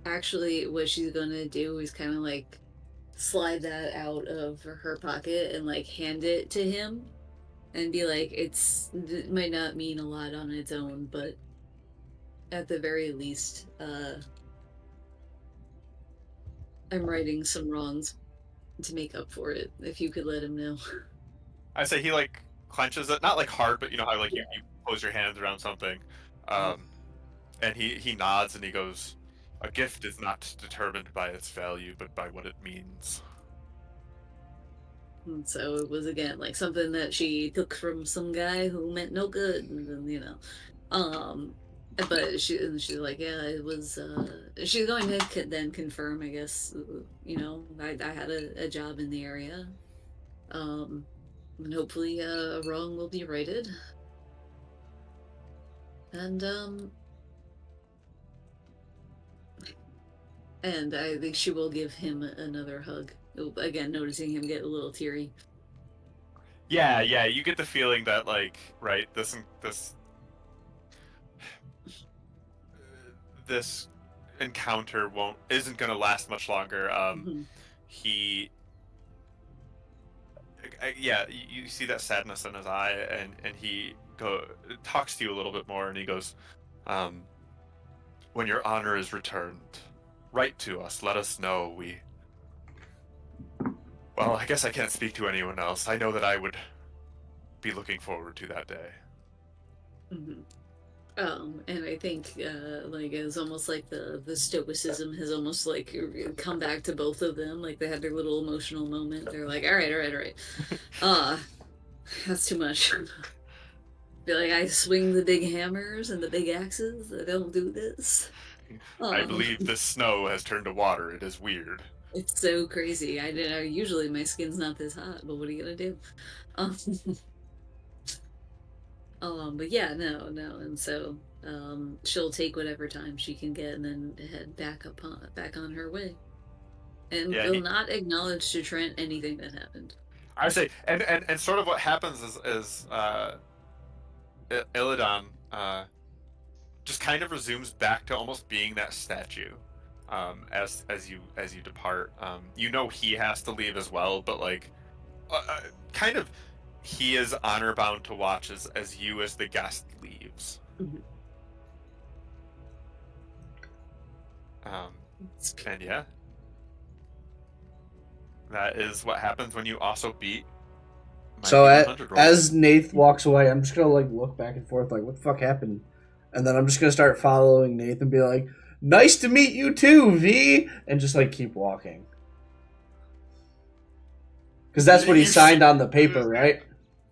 actually what she's gonna do is kind of like slide that out of her pocket and like hand it to him and be like, it might not mean a lot on its own, but at the very least, I'm righting some wrongs to make up for it, if you could let him know. I say he like clenches it, not like hard, but you know how like you close your hands around something. And he nods and he goes, a gift is not determined by its value, but by what it means. And so it was again like something that she took from some guy who meant no good, and but she's like, yeah, it was. She's going to then confirm, I guess. I had a job in the area, and hopefully a wrong will be righted. And I think she will give him another hug. Again, noticing him get a little teary. Yeah, you get the feeling that like, right, this encounter isn't gonna last much longer. You see that sadness in his eye, and he talks to you a little bit more, and he goes, when your honor is returned, write to us, let us know. Well, I guess I can't speak to anyone else. I know that I would be looking forward to that day. And I think like it's almost like the stoicism has almost like come back to both of them. Like they had their little emotional moment. They're like, all right. That's too much. Feel like I swing the big hammers and the big axes. I don't do this. I believe the snow has turned to water. It is weird. It's so crazy. Usually my skin's not this hot, but what are you gonna do? But yeah, no, and so she'll take whatever time she can get and then head back on her way, and will not acknowledge to Trent anything that happened. I say, and sort of what happens is Illidan just kind of resumes back to almost being that statue. As you depart, he has to leave as well, but like kind of he is honor bound to watch as you, as the guest, leaves. Mhm. And yeah, that is what happens when you also beat my So P100 roll. as Nath walks away, I'm just gonna like look back and forth, like what the fuck happened, and then I'm just gonna start following Nath and be like, "Nice to meet you too, V," and just like keep walking. Because that's what he signed on the paper, right?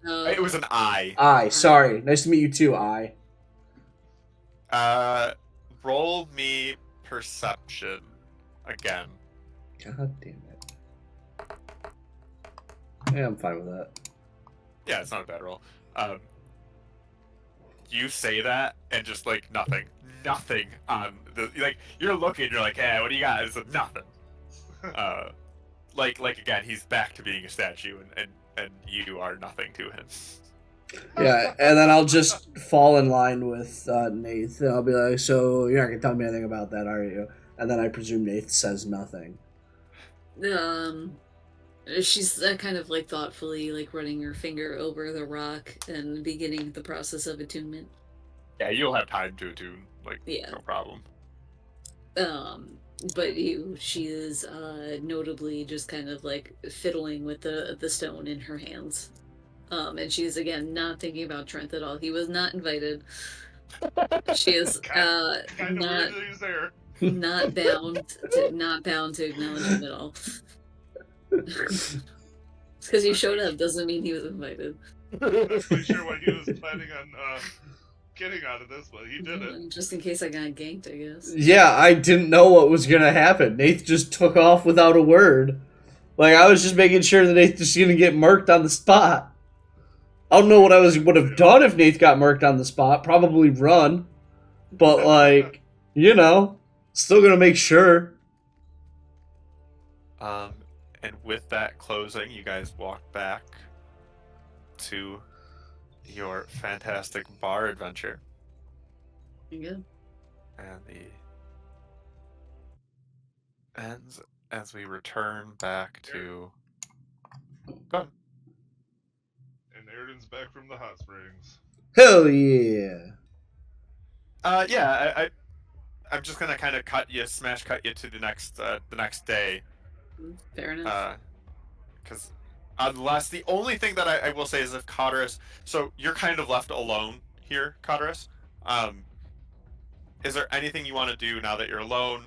It was an I. I. Sorry. Nice to meet you too, I. Roll me perception again. God damn it. Yeah, I'm fine with that. Yeah, it's not a bad roll. You say that and just like nothing on the like. You're looking. You're like, hey, what do you got? It's nothing. Like again, he's back to being a statue, and you are nothing to him. Yeah, and then I'll just fall in line with Nath, and I'll be like, so you're not going to tell me anything about that, are you? And then I presume Nath says nothing. She's kind of like thoughtfully like running her finger over the rock and beginning the process of attunement. Yeah, you'll have time to attune, like, Yeah. no problem. But she is notably just kind of like fiddling with the stone in her hands. And she's again not thinking about Trent at all. He was not invited. She is kind of not weird that he's there. not bound to acknowledge him at all. Because he showed up doesn't mean he was invited. I'm not quite sure what he was planning on getting out of this, but he did it. Just in case I got ganked, I guess. Yeah, I didn't know what was going to happen. Nath just took off without a word. Like, I was just making sure that Nath was going to get murked on the spot. I don't know what I would have done if Nath got murked on the spot. Probably run. But, like, you know, still going to make sure. And with that closing, you guys walk back to your fantastic bar adventure. You good? And the ends as we return back to... Go ahead. And Airden's back from the hot springs. Hell yeah. Yeah, I'm just gonna kind of smash cut you to the next day. Fair enough. Because unless the only thing that I will say is if Cotterus, so you're kind of left alone here, Cotterus. Is there anything you want to do now that you're alone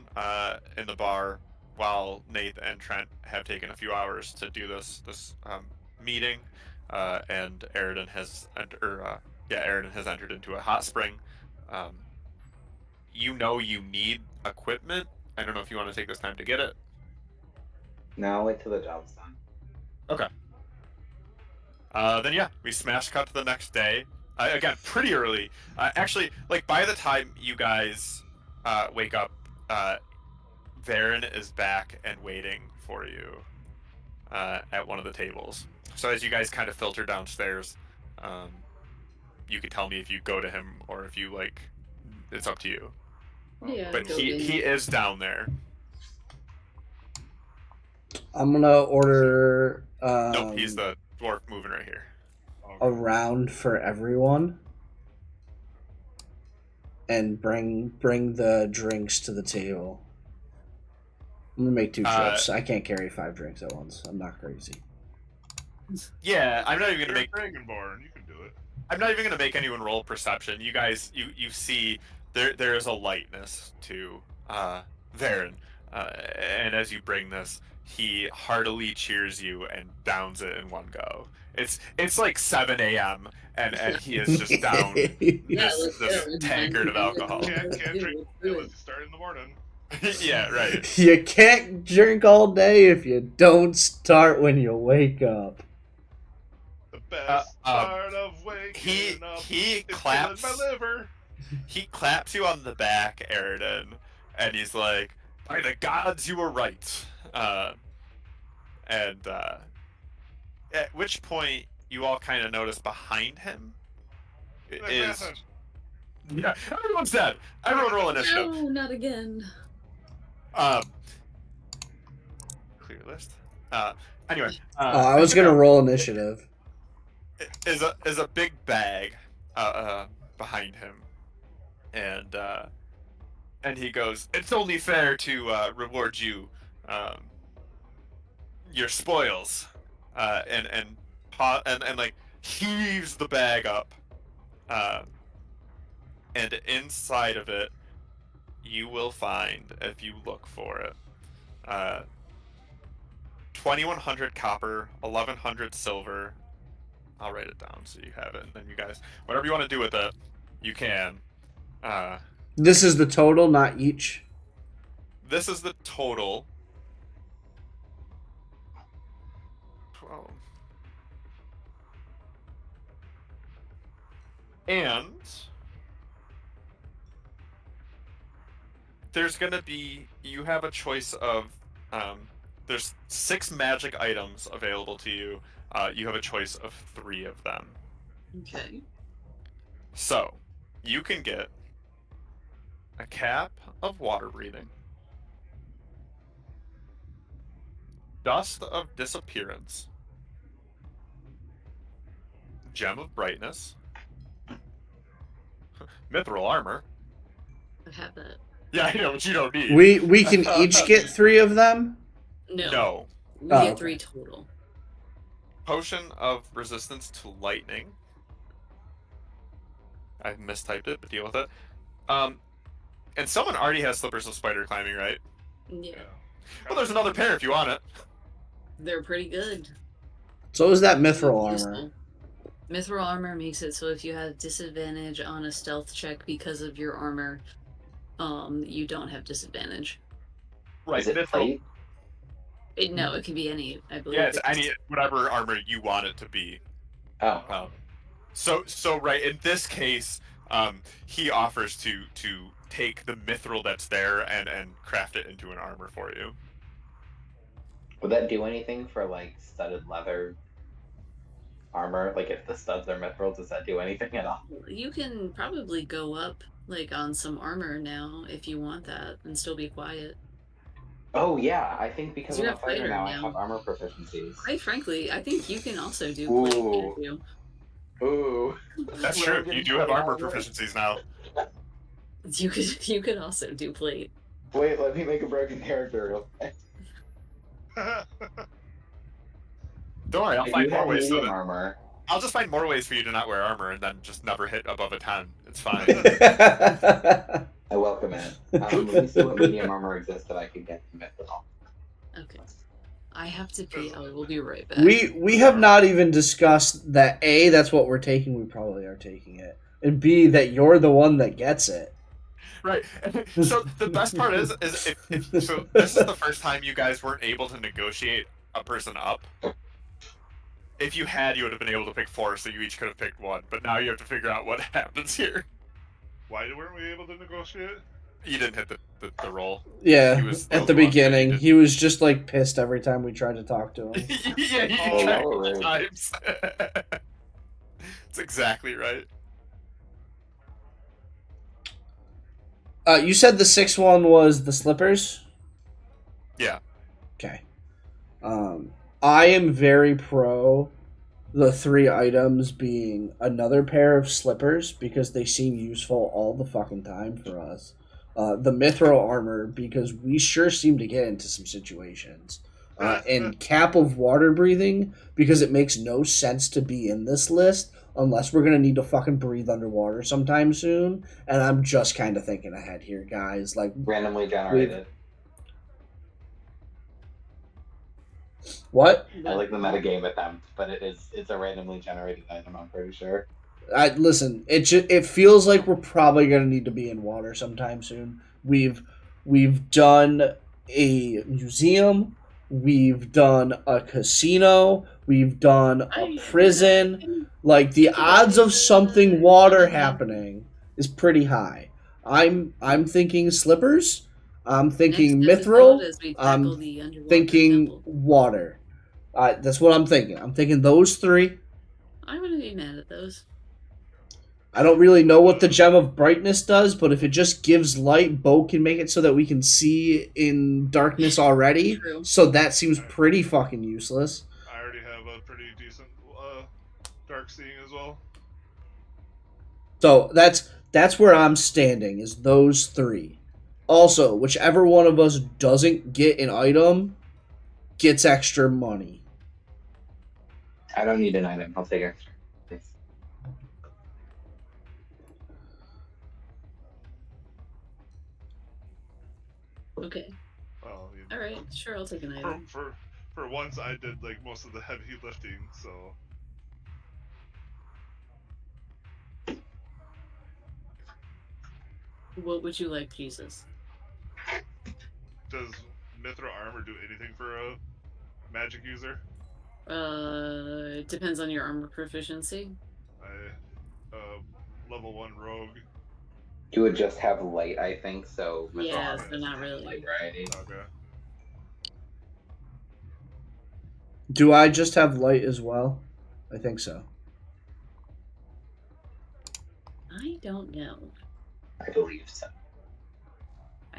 in the bar while Nate and Trent have taken a few hours to do this meeting, and Airden has entered into a hot spring. You know you need equipment. I don't know if you want to take this time to get it. No, I'll wait till the job's done. Okay. Then yeah, we smash cut to the next day. Again, pretty early. Actually, like by the time you guys wake up, Varen is back and waiting for you at one of the tables. So as you guys kind of filter downstairs, you could tell me if you go to him or if you like. It's up to you. Yeah. But he is down there. I'm going to order Nope, he's the dwarf moving right here. a round for everyone. And bring the drinks to the table. I'm going to make 2 trips. I can't carry 5 drinks at once. I'm not crazy. Yeah, I'm not even You're gonna make Dragonborn, you can do it. I'm not even gonna make anyone roll perception. You guys, you see there is a lightness to Varen, and as you bring this, he heartily cheers you and downs it in one go. It's like 7 a.m. and he is just down this tankard of alcohol. Can't drink unless you start in the morning. Yeah, right. You can't drink all day if you don't start when you wake up. The best part of waking up he is claps. killing my liver. He claps you on the back, Airden, and he's like, "By the gods, you were right." And at which point you all kind of notice behind him is yeah, everyone's dead. Everyone roll initiative. No, not again. Clear list. Anyway. I was gonna roll initiative. is a big bag behind him, and he goes, "It's only fair to reward you your spoils," and like heaves the bag up, and inside of it, you will find, if you look for it, 2,100 copper, 1,100 silver. I'll write it down so you have it, and then you guys, whatever you want to do with it, you can. This is the total, not each. This is the total. 12. And there's gonna be, you have a choice of, there's 6 magic items available to you. You have a choice of 3 of them. Okay. So, you can get a cap of water breathing, dust of disappearance, gem of brightness, mithril armor. I have that. Yeah, I know, but you don't need. We can each get 3 of them? No. We Oh, get okay. 3 total. Potion of resistance to lightning. I mistyped it, but deal with it. And someone already has slippers of spider climbing, right? Yeah. Well, there's another pair if you want it. They're pretty good. So is that mithril Useful. armor. Mithril armor makes it so if you have disadvantage on a stealth check because of your armor, you don't have disadvantage. Right, Is it mithril. plate? No, it can be any, I believe. Yeah, it's any whatever armor you want it to be. Oh. So right in this case, he offers to take the mithril that's there and craft it into an armor for you. Would that do anything for like studded leather armor? Like if the studs are mithril, does that do anything at all? You can probably go up like on some armor now if you want that and still be quiet. Oh yeah, I think because You I'm a have fighter fighter now, I now. have armor proficiencies. Quite frankly, I think you can also do Ooh. plate too. Ooh. That's Well, true. I'm You getting do have plate armor armor. proficiencies now. You could also do plate. Wait, let me make a broken character real quick. Don't worry, I'll I do find more have ways. So medium that, armor. I'll just find more ways for you to not wear armor and then just never hit above a 10. It's fine. I welcome it. Let me see what medium armor exists that I can get from mithril. Okay. I have to pee. I will be right back. we have not even discussed that A, that's what we're taking, we probably are taking it. And B, that you're the one that gets it. Right. So the best part is if so this is the first time you guys weren't able to negotiate a person up. If you had, you would have been able to pick 4, so you each could have picked 1. But now you have to figure out what happens here. Why weren't we able to negotiate? You didn't hit the roll. Yeah, He was at the one, but beginning. he He was just like pissed every time we tried to talk to him. Yeah, you Oh, tried Lord. multiple times. That's exactly right. You said the 6th one was the slippers? Yeah. Okay. I am very pro the 3 items being another pair of slippers because they seem useful all the fucking time for us. The mithril armor because we sure seem to get into some situations. And cap of water breathing because it makes no sense to be in this list unless we're going to need to fucking breathe underwater sometime soon. And I'm just kind of thinking ahead here, guys. Like, Randomly generated. what? I like the metagame attempt, but it's a randomly generated item, I'm pretty sure. Listen, it feels like we're probably going to need to be in water sometime soon. We've done a museum, we've done a casino, we've done a prison. Like, the odds of something water happening is pretty high. I'm thinking slippers. I'm thinking Next mithril. episode, as we I'm tackle the underwater thinking temple. water. That's what I'm thinking. I'm thinking those 3. I wouldn't be mad at those. I don't really know what the gem of brightness does, but if it just gives light, Bo can make it so that we can see in darkness already. True. So that seems pretty fucking useless. I already have a pretty decent dark seeing as well? So that's where I'm standing, is those three. Also, whichever one of us doesn't get an item gets extra money. I don't need an item. I'll take extra. Thanks. Okay. Well, All right. Sure, I'll take an item. For once, I did like most of the heavy lifting, so. What would you like, Jesus? Does mithril armor do anything for a magic user? It depends on your armor proficiency. Level 1 rogue. You would just have light, I think. So Yeah, armor so not doesn't have really. light variety. Okay. Do I just have light as well? I think so. I don't know. I believe so.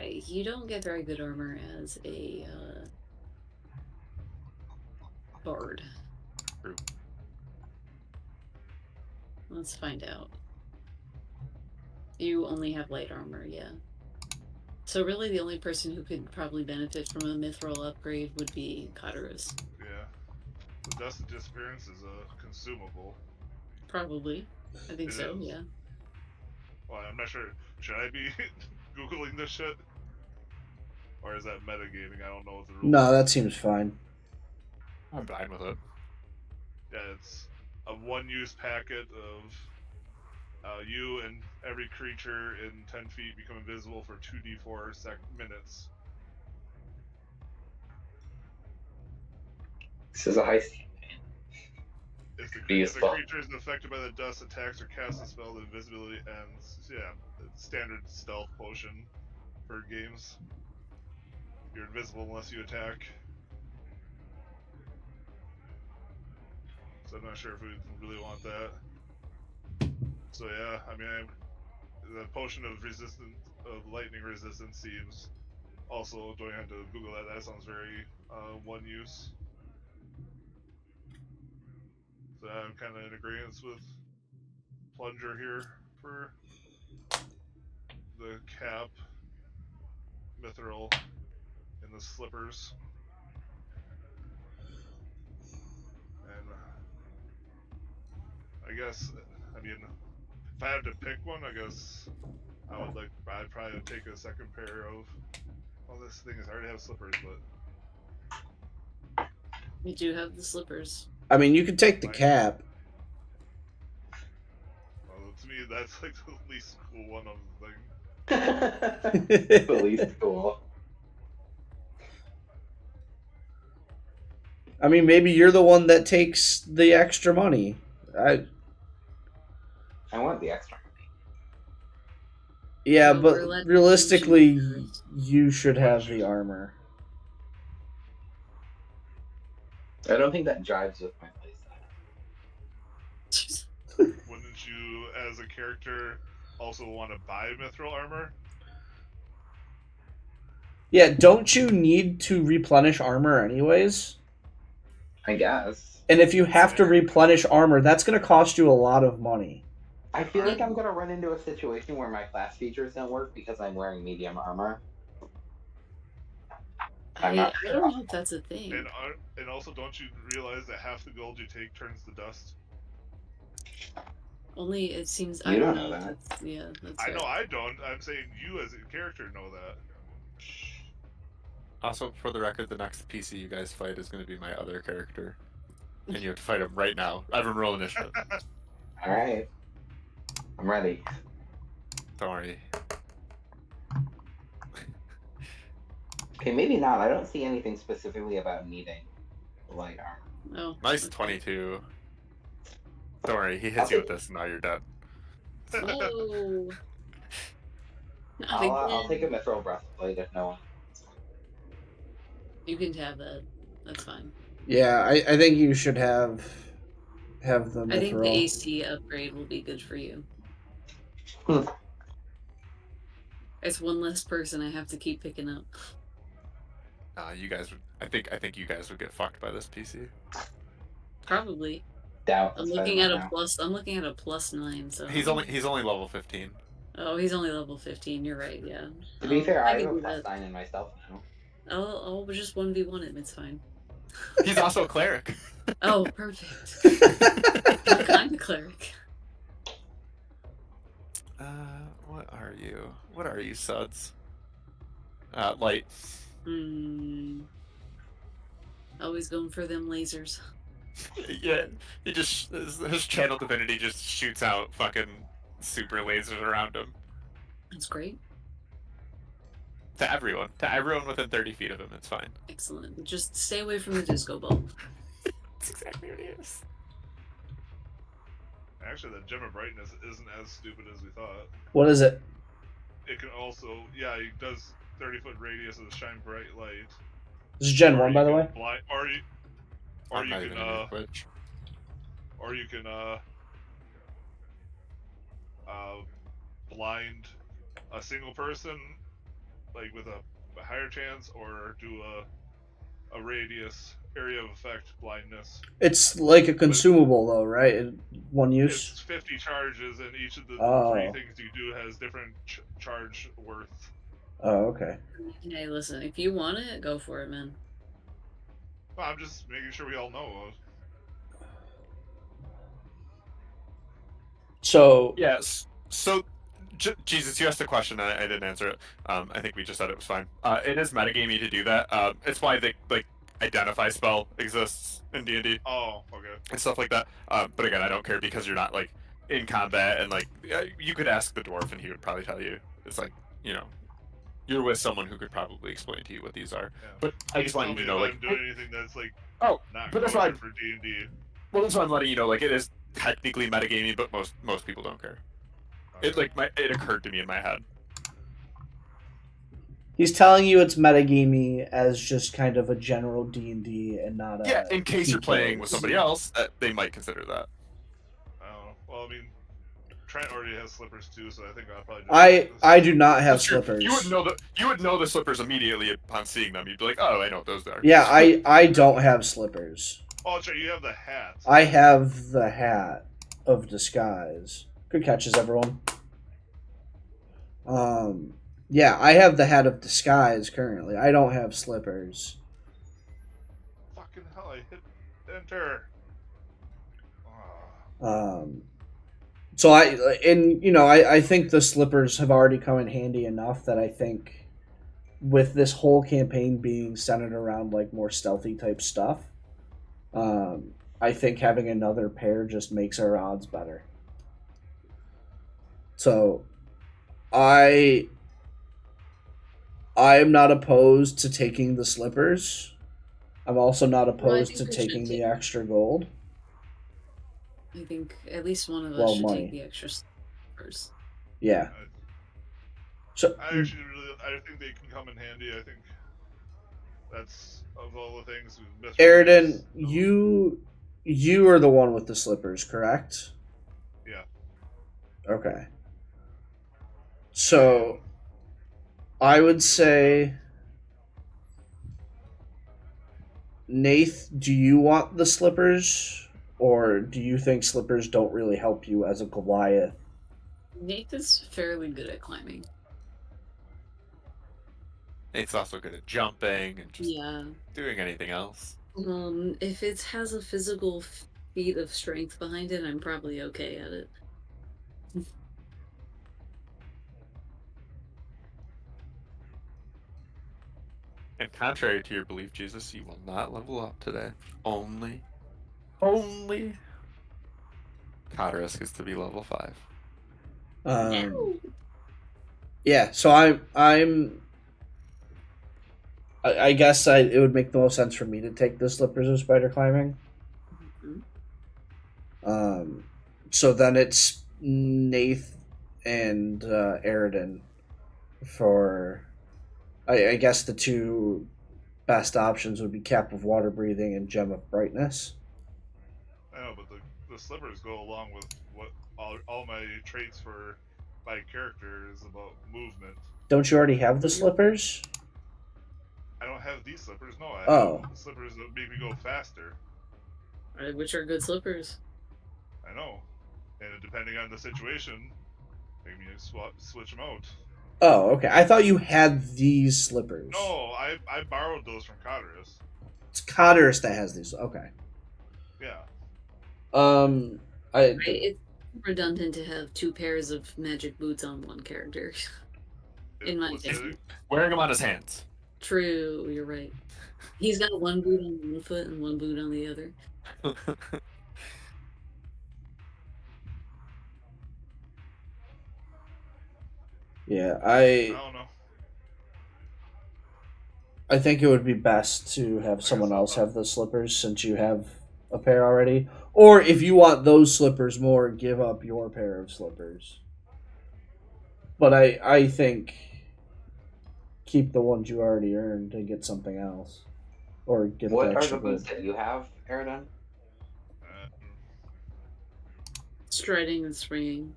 You don't get very good armor as a bard. True. Let's find out. You only have light armor, yeah. So really the only person who could probably benefit from a mithril upgrade would be Cotterus. Yeah. The dust of disappearance is a consumable. Probably. I think It so, is. yeah. Well, I'm not sure. Should I be Googling this shit? Or is that metagaming? I don't know what the rules No, are. that seems fine. I'm fine with it. Yeah, it's a one-use packet of you and every creature in 10 feet become invisible for 2d4 minutes. This is a heist. If the Useful. creature is affected by the dust, attacks, or casts a spell, the invisibility ends. So yeah, it's standard stealth potion for games. You're invisible unless you attack. So I'm not sure if we really want that. So yeah, I mean, the potion of lightning resistance seems. Also, don't have to Google that. That sounds very one use. So I'm kind of in agreement with Plunger here for the cap, mithril, and the slippers. And I guess, I mean, if I had to pick one, I guess I'd probably take a second pair of. Well, this thing is I already have slippers, but We do have the slippers. I mean, you could take the cap. well, to me that's like the least cool one of the thing. The least cool. I mean, maybe you're the one that takes the extra money. I want the extra money. Yeah, Well, but we're letting realistically, you you should have the armor. I don't think that jives with my playstyle. Wouldn't you, as a character, also want to buy mithril armor? Yeah, don't you need to replenish armor anyways? I guess. And if you have to replenish armor, that's going to cost you a lot of money. I feel like I'm gonna run into a situation where my class features don't work because I'm wearing medium armor. I'm not I sure. don't know if that's a thing. And also, don't you realize that half the gold you take turns to dust? Only it seems You I don't don't know know. that. Yeah, that's I right. know I don't. I'm saying you as a character know that. Also, for the record, the next PC you guys fight is going to be my other character. And you have to fight him right now. Everyone roll initiative. Alright. I'm ready. Don't worry. Okay, maybe not. I don't see anything specifically about needing light armor. Oh, Nice okay. 22. Don't worry, he hits you with this and now you're dead. Whoa. Not I'll take a again. mithril breastplate if no one. You can have that. That's fine. Yeah, I think you should have the mithril. I think the AC upgrade will be good for you. It's one less person I have to keep picking up. You guys would. I think you guys would get fucked by this PC. Probably. doubt. I'm That's looking at a now. plus. I'm looking at a +9. So He's only level 15. Oh, he's only level 15. You're right. Yeah. To be fair, I can have a do that. +9 in myself now. I'll just 1v1 him. It's fine. He's also a cleric. Oh, perfect. What kind of cleric? What are you? What are you, Suds? Light. Always going for them lasers. Yeah, he just his channel divinity just shoots out fucking super lasers around him That's great. to everyone within 30 feet of him. It's fine. Excellent. Just stay away from the disco ball. That's exactly what it is. Actually, the gem of brightness isn't as stupid as we thought. What is it? It can also, yeah, it does 30-foot radius of the shine bright light. This is Gen Or 1, you by the can way. I'm not even into Twitch. or you can blind a single person, like with a higher chance, or do a radius area of effect blindness. It's like a consumable, though, right? One use? It's 50 charges, and each of the Oh. 3 things you do has different charge worth. Oh, okay. Hey, listen. If you want it, go for it, man. Well, I'm just making sure we all know. So, Yes. So, Jesus, you asked a question and I didn't answer it. I think we just said it was fine. It is metagamey to do that. It's why the identify spell exists in D&D Oh, okay. and stuff like that. But again, I don't care because you're not like in combat and like you could ask the dwarf and he would probably tell you. It's like, you know, you're with someone who could probably explain to you what these are. Yeah. But I just want you to know, like, I'm doing anything that's like oh, not but that's kosher why. for D&D. Well, that's why I'm letting you know. Like, it is technically metagamey, but most people don't care. It it occurred to me in my head. he's telling you it's metagamey as just kind of a general D&D and not a... Yeah, in case you're playing with PK. somebody else, they might consider that. I don't know. Well, I mean, Trent already has slippers too, so I think I'll probably. I do not have That's true. slippers. You would know the slippers immediately upon seeing them. You'd be like, oh, I know what those are. Yeah, I don't have slippers. Oh, sorry, you have the hat. I have the hat of disguise. Good catches, everyone. Yeah, I have the hat of disguise currently. I don't have slippers. Fucking hell! I hit enter. Ah. So I think the slippers have already come in handy enough that I think with this whole campaign being centered around like more stealthy type stuff, I think having another pair just makes our odds better. So I am not opposed to taking the slippers. I'm also not opposed to taking the extra gold. I think at least one of us Well, should money. take the extra slippers. Yeah. So I actually I think they can come in handy. I think that's of all the things. Aridin, you are the one with the slippers, correct? Yeah. Okay. So I would say, Nath, do you want the slippers, or do you think slippers don't really help you as a Goliath? Nate is fairly good at climbing. Nate's also good at jumping and just Yeah. doing anything else. If it has a physical feat of strength behind it, I'm probably okay at it. And contrary to your belief, Jesus, you will not level up today. Only Cotterus is to be level 5. Yeah, so I guess it would make the most sense for me to take the slippers of spider climbing. So then it's Nath and Aridin for. I guess the two best options would be Cap of Water Breathing and Gem of Brightness. I know, but the slippers go along with what all my traits for my character is about movement. Don't you already have the slippers? I don't have these slippers. No, I Oh. have the slippers that make me go faster. Which are good slippers. I know. And depending on the situation, maybe you switch them out. Oh, okay. I thought you had these slippers. No, I borrowed those from Cotterus. It's Cotterus that has these. Okay. Yeah. It's redundant to have 2 pairs of magic boots on one character. In my opinion. Wearing them on his hands. True, you're right. He's got 1 boot on one foot and 1 boot on the other. Yeah, I don't know. I think it would be best to have someone else have the slippers since you have a pair already. Or if you want those slippers more, give up your pair of slippers. But I think keep the ones you already earned and get something else. Or get What the are extra the boots gold. that you have, Aridon? Striding and springing.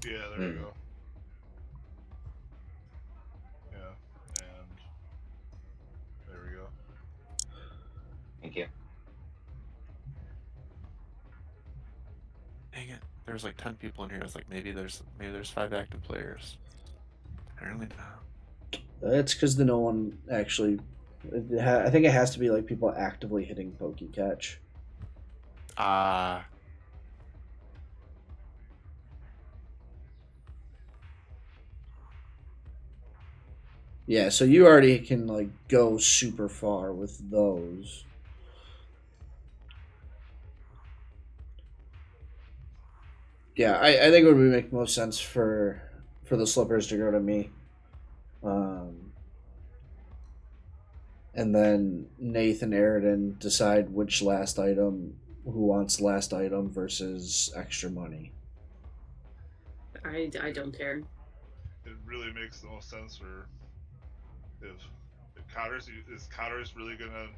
Yeah, there we go. Yeah, and there we go. Thank you. Dang it! There's like 10 people in here. It's like maybe there's 5 active players. Apparently not. It's because no one actually. I think it has to be like people actively hitting Pokecatch. Yeah, so you already can like go super far with those. Yeah, I think it would make most sense for the slippers to go to me. And then Nathan and Aridon decide which last item, who wants last item versus extra money. I don't care. It really makes the most sense for if Cotterus is Cotterus really gonna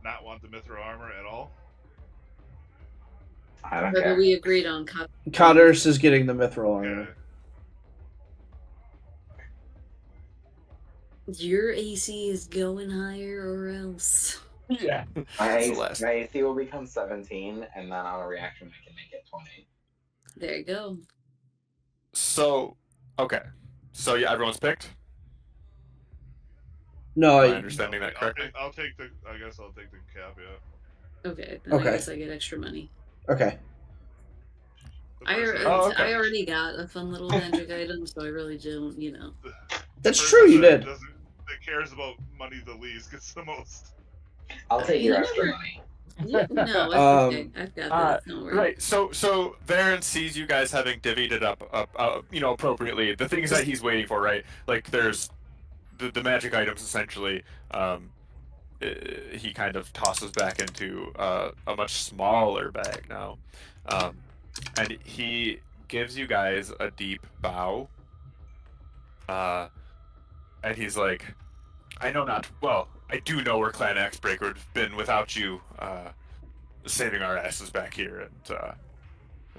not want the Mithril armor at all? I don't But care. we agreed on Cotterus is getting the Mithril armor. Okay. Your AC is going higher or else. Yeah. My Celeste. AC will become 17, and then on a reaction I can make it 20. There you go. So, okay. So yeah, everyone's picked. No, Am I understanding that correctly? I guess I'll take the cap. Yeah. Okay. Then Okay. I guess I get extra money. Okay. I okay. already got a fun little magic item, so I really don't, That's true, you did. That cares about money the least gets the most. I'll take your You extra never- money. No, it's okay. I've got that. Don't worry. Right. So Varen sees you guys having divvied it up, appropriately. The things that he's waiting for, right? Like there's the magic items essentially. He kind of tosses back into a much smaller bag now, and he gives you guys a deep bow. And he's like, I do know where Clan Axebreaker would have been without you saving our asses back here, and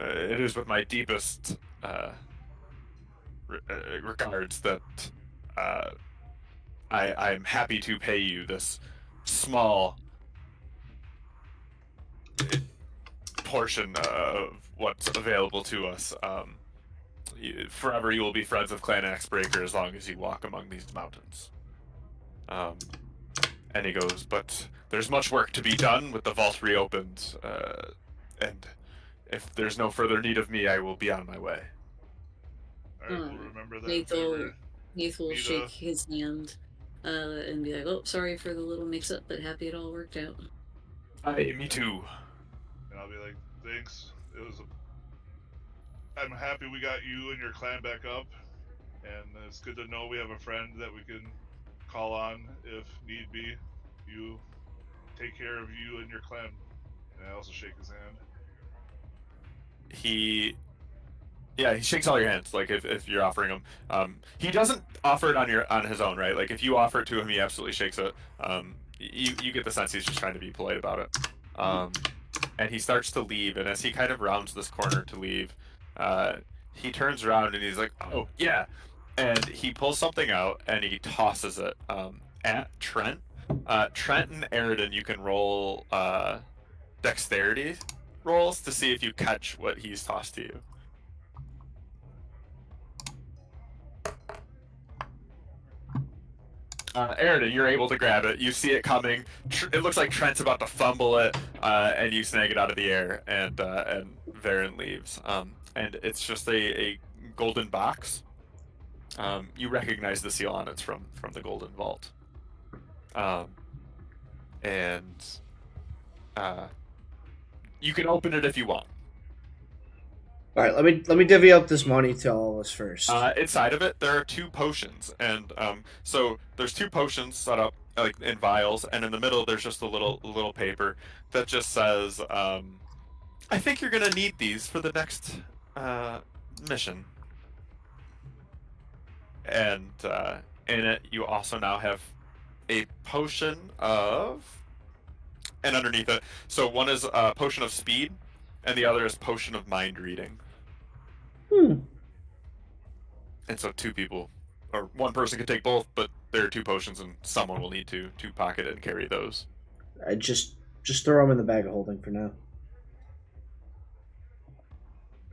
it is with my deepest regards that I'm happy to pay you this small portion of what's available to us. Forever you will be friends with Clan Axebreaker as long as you walk among these mountains. And he goes, but there's much work to be done with the vault reopened, and if there's no further need of me, I will be on my way. Alright, we'll remember that. Nath will shake his hand and be like, oh, sorry for the little mix-up, but happy it all worked out. Me too. And I'll be like, thanks. I'm happy we got you and your clan back up, and it's good to know we have a friend that we can call on if need be. You take care of you and your clan. And I also shake his hand. He shakes all your hands, like if you're offering him. He doesn't offer it on his own, right? Like if you offer it to him, he absolutely shakes it. You get the sense he's just trying to be polite about it. And he starts to leave, and as he kind of rounds this corner to leave, he turns around and he's like, oh yeah, and he pulls something out and he tosses it at Trent. Trent and Aridon, you can roll dexterity rolls to see if you catch what he's tossed to you. Aaron, you're able to grab it. You see it coming. It looks like Trent's about to fumble it, and you snag it out of the air, and Varen leaves. And it's just a golden box. You recognize the seal on it from the golden vault. And you can open it if you want. All right, let me divvy up this money to all of us first. Inside of it, there are 2 potions, and so there's 2 potions set up like in vials, and in the middle there's just a little paper that just says, "I think you're gonna need these for the next mission." And in it, you also now have a potion of, and underneath it, so one is a potion of speed, and the other is potion of mind reading. And so 2 people, or 1 person can take both, but there are 2 potions, and someone will need to pocket it and carry those. I just throw them in the bag of holding for now.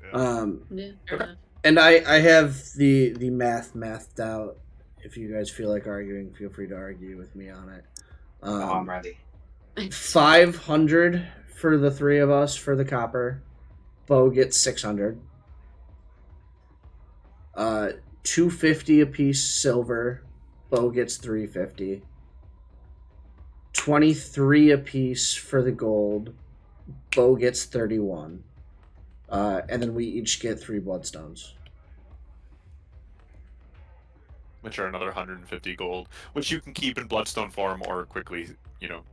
Yeah. Yeah, fair enough. And I have the mathed out. If you guys feel like arguing, feel free to argue with me on it. I'm ready. 500 for the 3 of us for the copper. Bo gets 600. 250 a piece silver. Bo gets 350. 23 a piece for the gold. Bo gets 31. And then we each get 3 bloodstones. Which are another 150 gold, which you can keep in bloodstone form or quickly,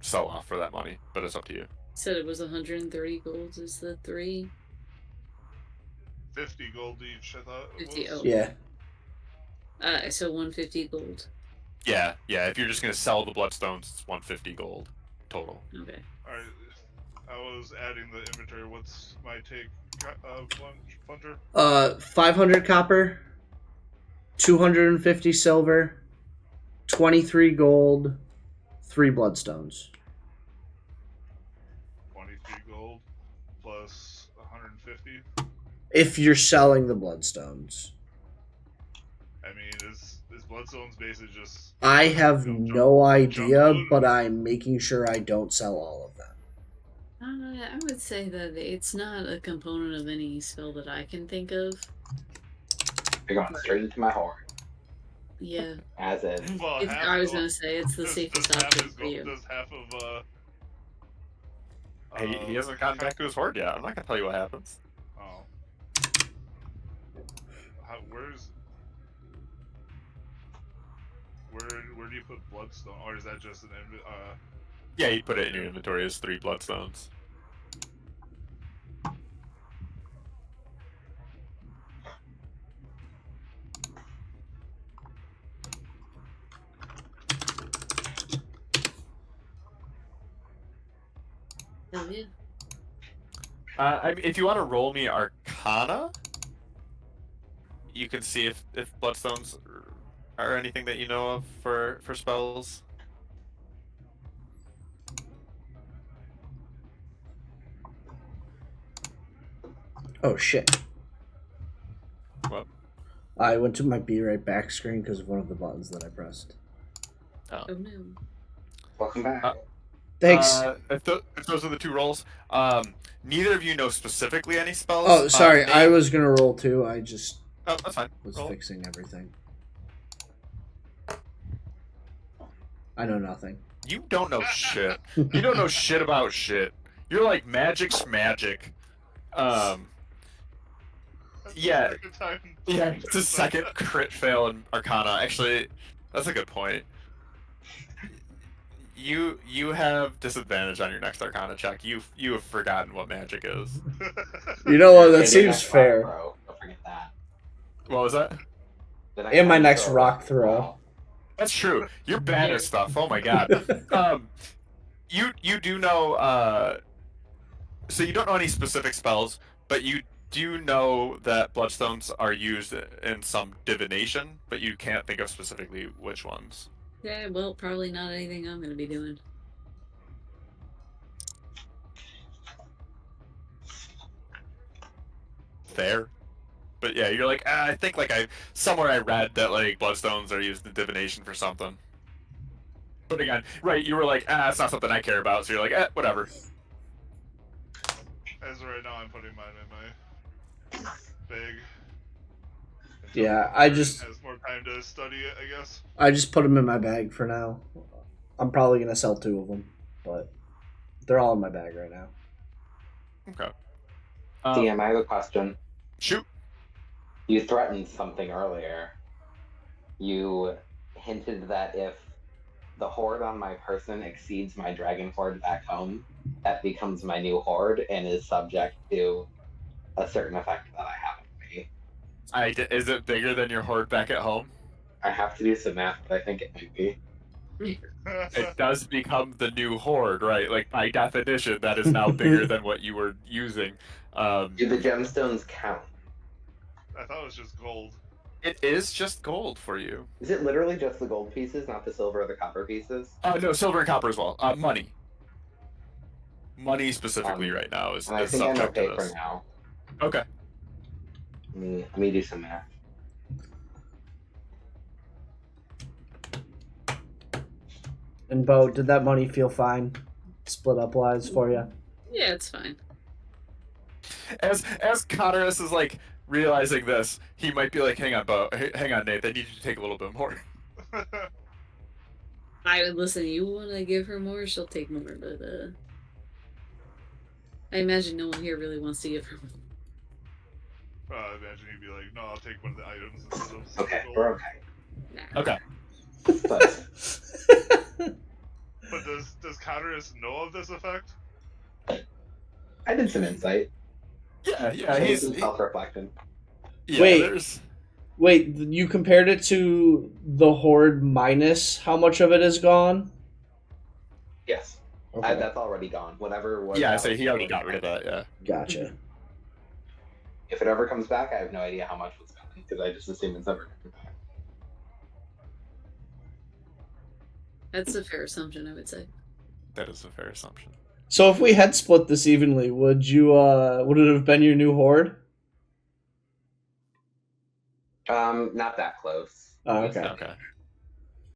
sell off for that money. But it's up to you. Said it was 130 golds is the 3. 50 gold each, I thought. It 50, was. oh. Yeah. So 150 gold. Yeah. If you're just gonna sell the bloodstones, it's 150 gold total. Okay. Alright, I was adding the inventory. What's my take, Plunger? 500 copper, 250 silver, 23 gold, 3 bloodstones. 23 gold plus 150. If you're selling the bloodstones. I mean, is bloodstones basically just... I have jump no idea, loot? but I'm making sure I don't sell all of them. I would say that it's not a component of any spell that I can think of. You're going straight into my horn. Yeah. As is. Well, I was gonna say, it's the does safest half option his for gold- you. Does half of, He hasn't gotten back to his horde yet. I'm not gonna tell you what happens. Oh. Where do you put bloodstone? Or is that just an Yeah, you put it in your inventory as 3 bloodstones. Hell yeah. If you want to roll me Arcana, you can see if bloodstones are anything that you know of for spells. Oh shit. What? I went to my Be Right Back screen because of one of the buttons that I pressed. Oh no. Welcome back. Thanks. If those are the 2 rolls, neither of you know specifically any spells. Oh, sorry. I was gonna roll too. I just Oh, that's fine. was Roll. fixing everything. I know nothing. You don't know shit. You don't know shit about shit. You're like magic's magic. Yeah. Yeah, it's a second crit fail in Arcana. Actually, that's a good point. You have disadvantage on your next Arcana check. You have forgotten what magic is. You know what? That Maybe seems next fair. rock throw. Don't forget that. What was that? And my next rock throw. That's true. You're bad at stuff. Oh my god. You do know. So you don't know any specific spells, but you do know that bloodstones are used in some divination, but you can't think of specifically which ones. Yeah, well, probably not anything I'm gonna be doing. fair. But yeah, you're like, I think like somewhere I read that like bloodstones are used in divination for something. But again, right, you were like, it's not something I care about, so you're like, whatever. As of right now, I'm putting mine in my bag. Until Yeah, Aaron has more time to study it, I guess. I just put them in my bag for now. I'm probably gonna sell 2 of them, but they're all in my bag right now. Okay. DM, I have a question. Shoot. You threatened something earlier. You hinted that if the horde on my person exceeds my dragon horde back home, that becomes my new horde and is subject to a certain effect that I have on me. Is it bigger than your horde back at home? I have to do some math, but I think it might be. It does become the new horde, right? Like, by definition, that is now bigger than what you were using. Do the gemstones count? I thought it was just gold. It is just gold for you. Is it literally just the gold pieces, not the silver or the copper pieces? No, silver and copper as well. Money. Money specifically right now is I think I'm subject okay to this. for now. Okay. Let me do some math. And Bo, did that money feel fine, split up wise for you? Yeah, it's fine. As Cotterus is like realizing this, he might be like, hang on, Nate, I need you to take a little bit more. I would listen. You want to give her more, she'll take more. But I imagine no one here really wants to give her more. I imagine he'd be like, no, I'll take one of the items instead of Okay, gold. we're okay. Nah. Okay. But does Cotterus know of this effect? I did some insight. Yeah, He's he's self-reflecting. yeah, Wait. Wait, you compared it to the horde minus how much of it is gone? Yes. Okay. That's already gone. Whatever was. Yeah, I say he already got rid of that. Yeah. Gotcha. If it ever comes back, I have no idea how much was gone because I just assume it's never coming back. That's a fair assumption, I would say. That is a fair assumption. So if we had split this evenly, would it have been your new horde? Not that close. Oh, okay. Okay.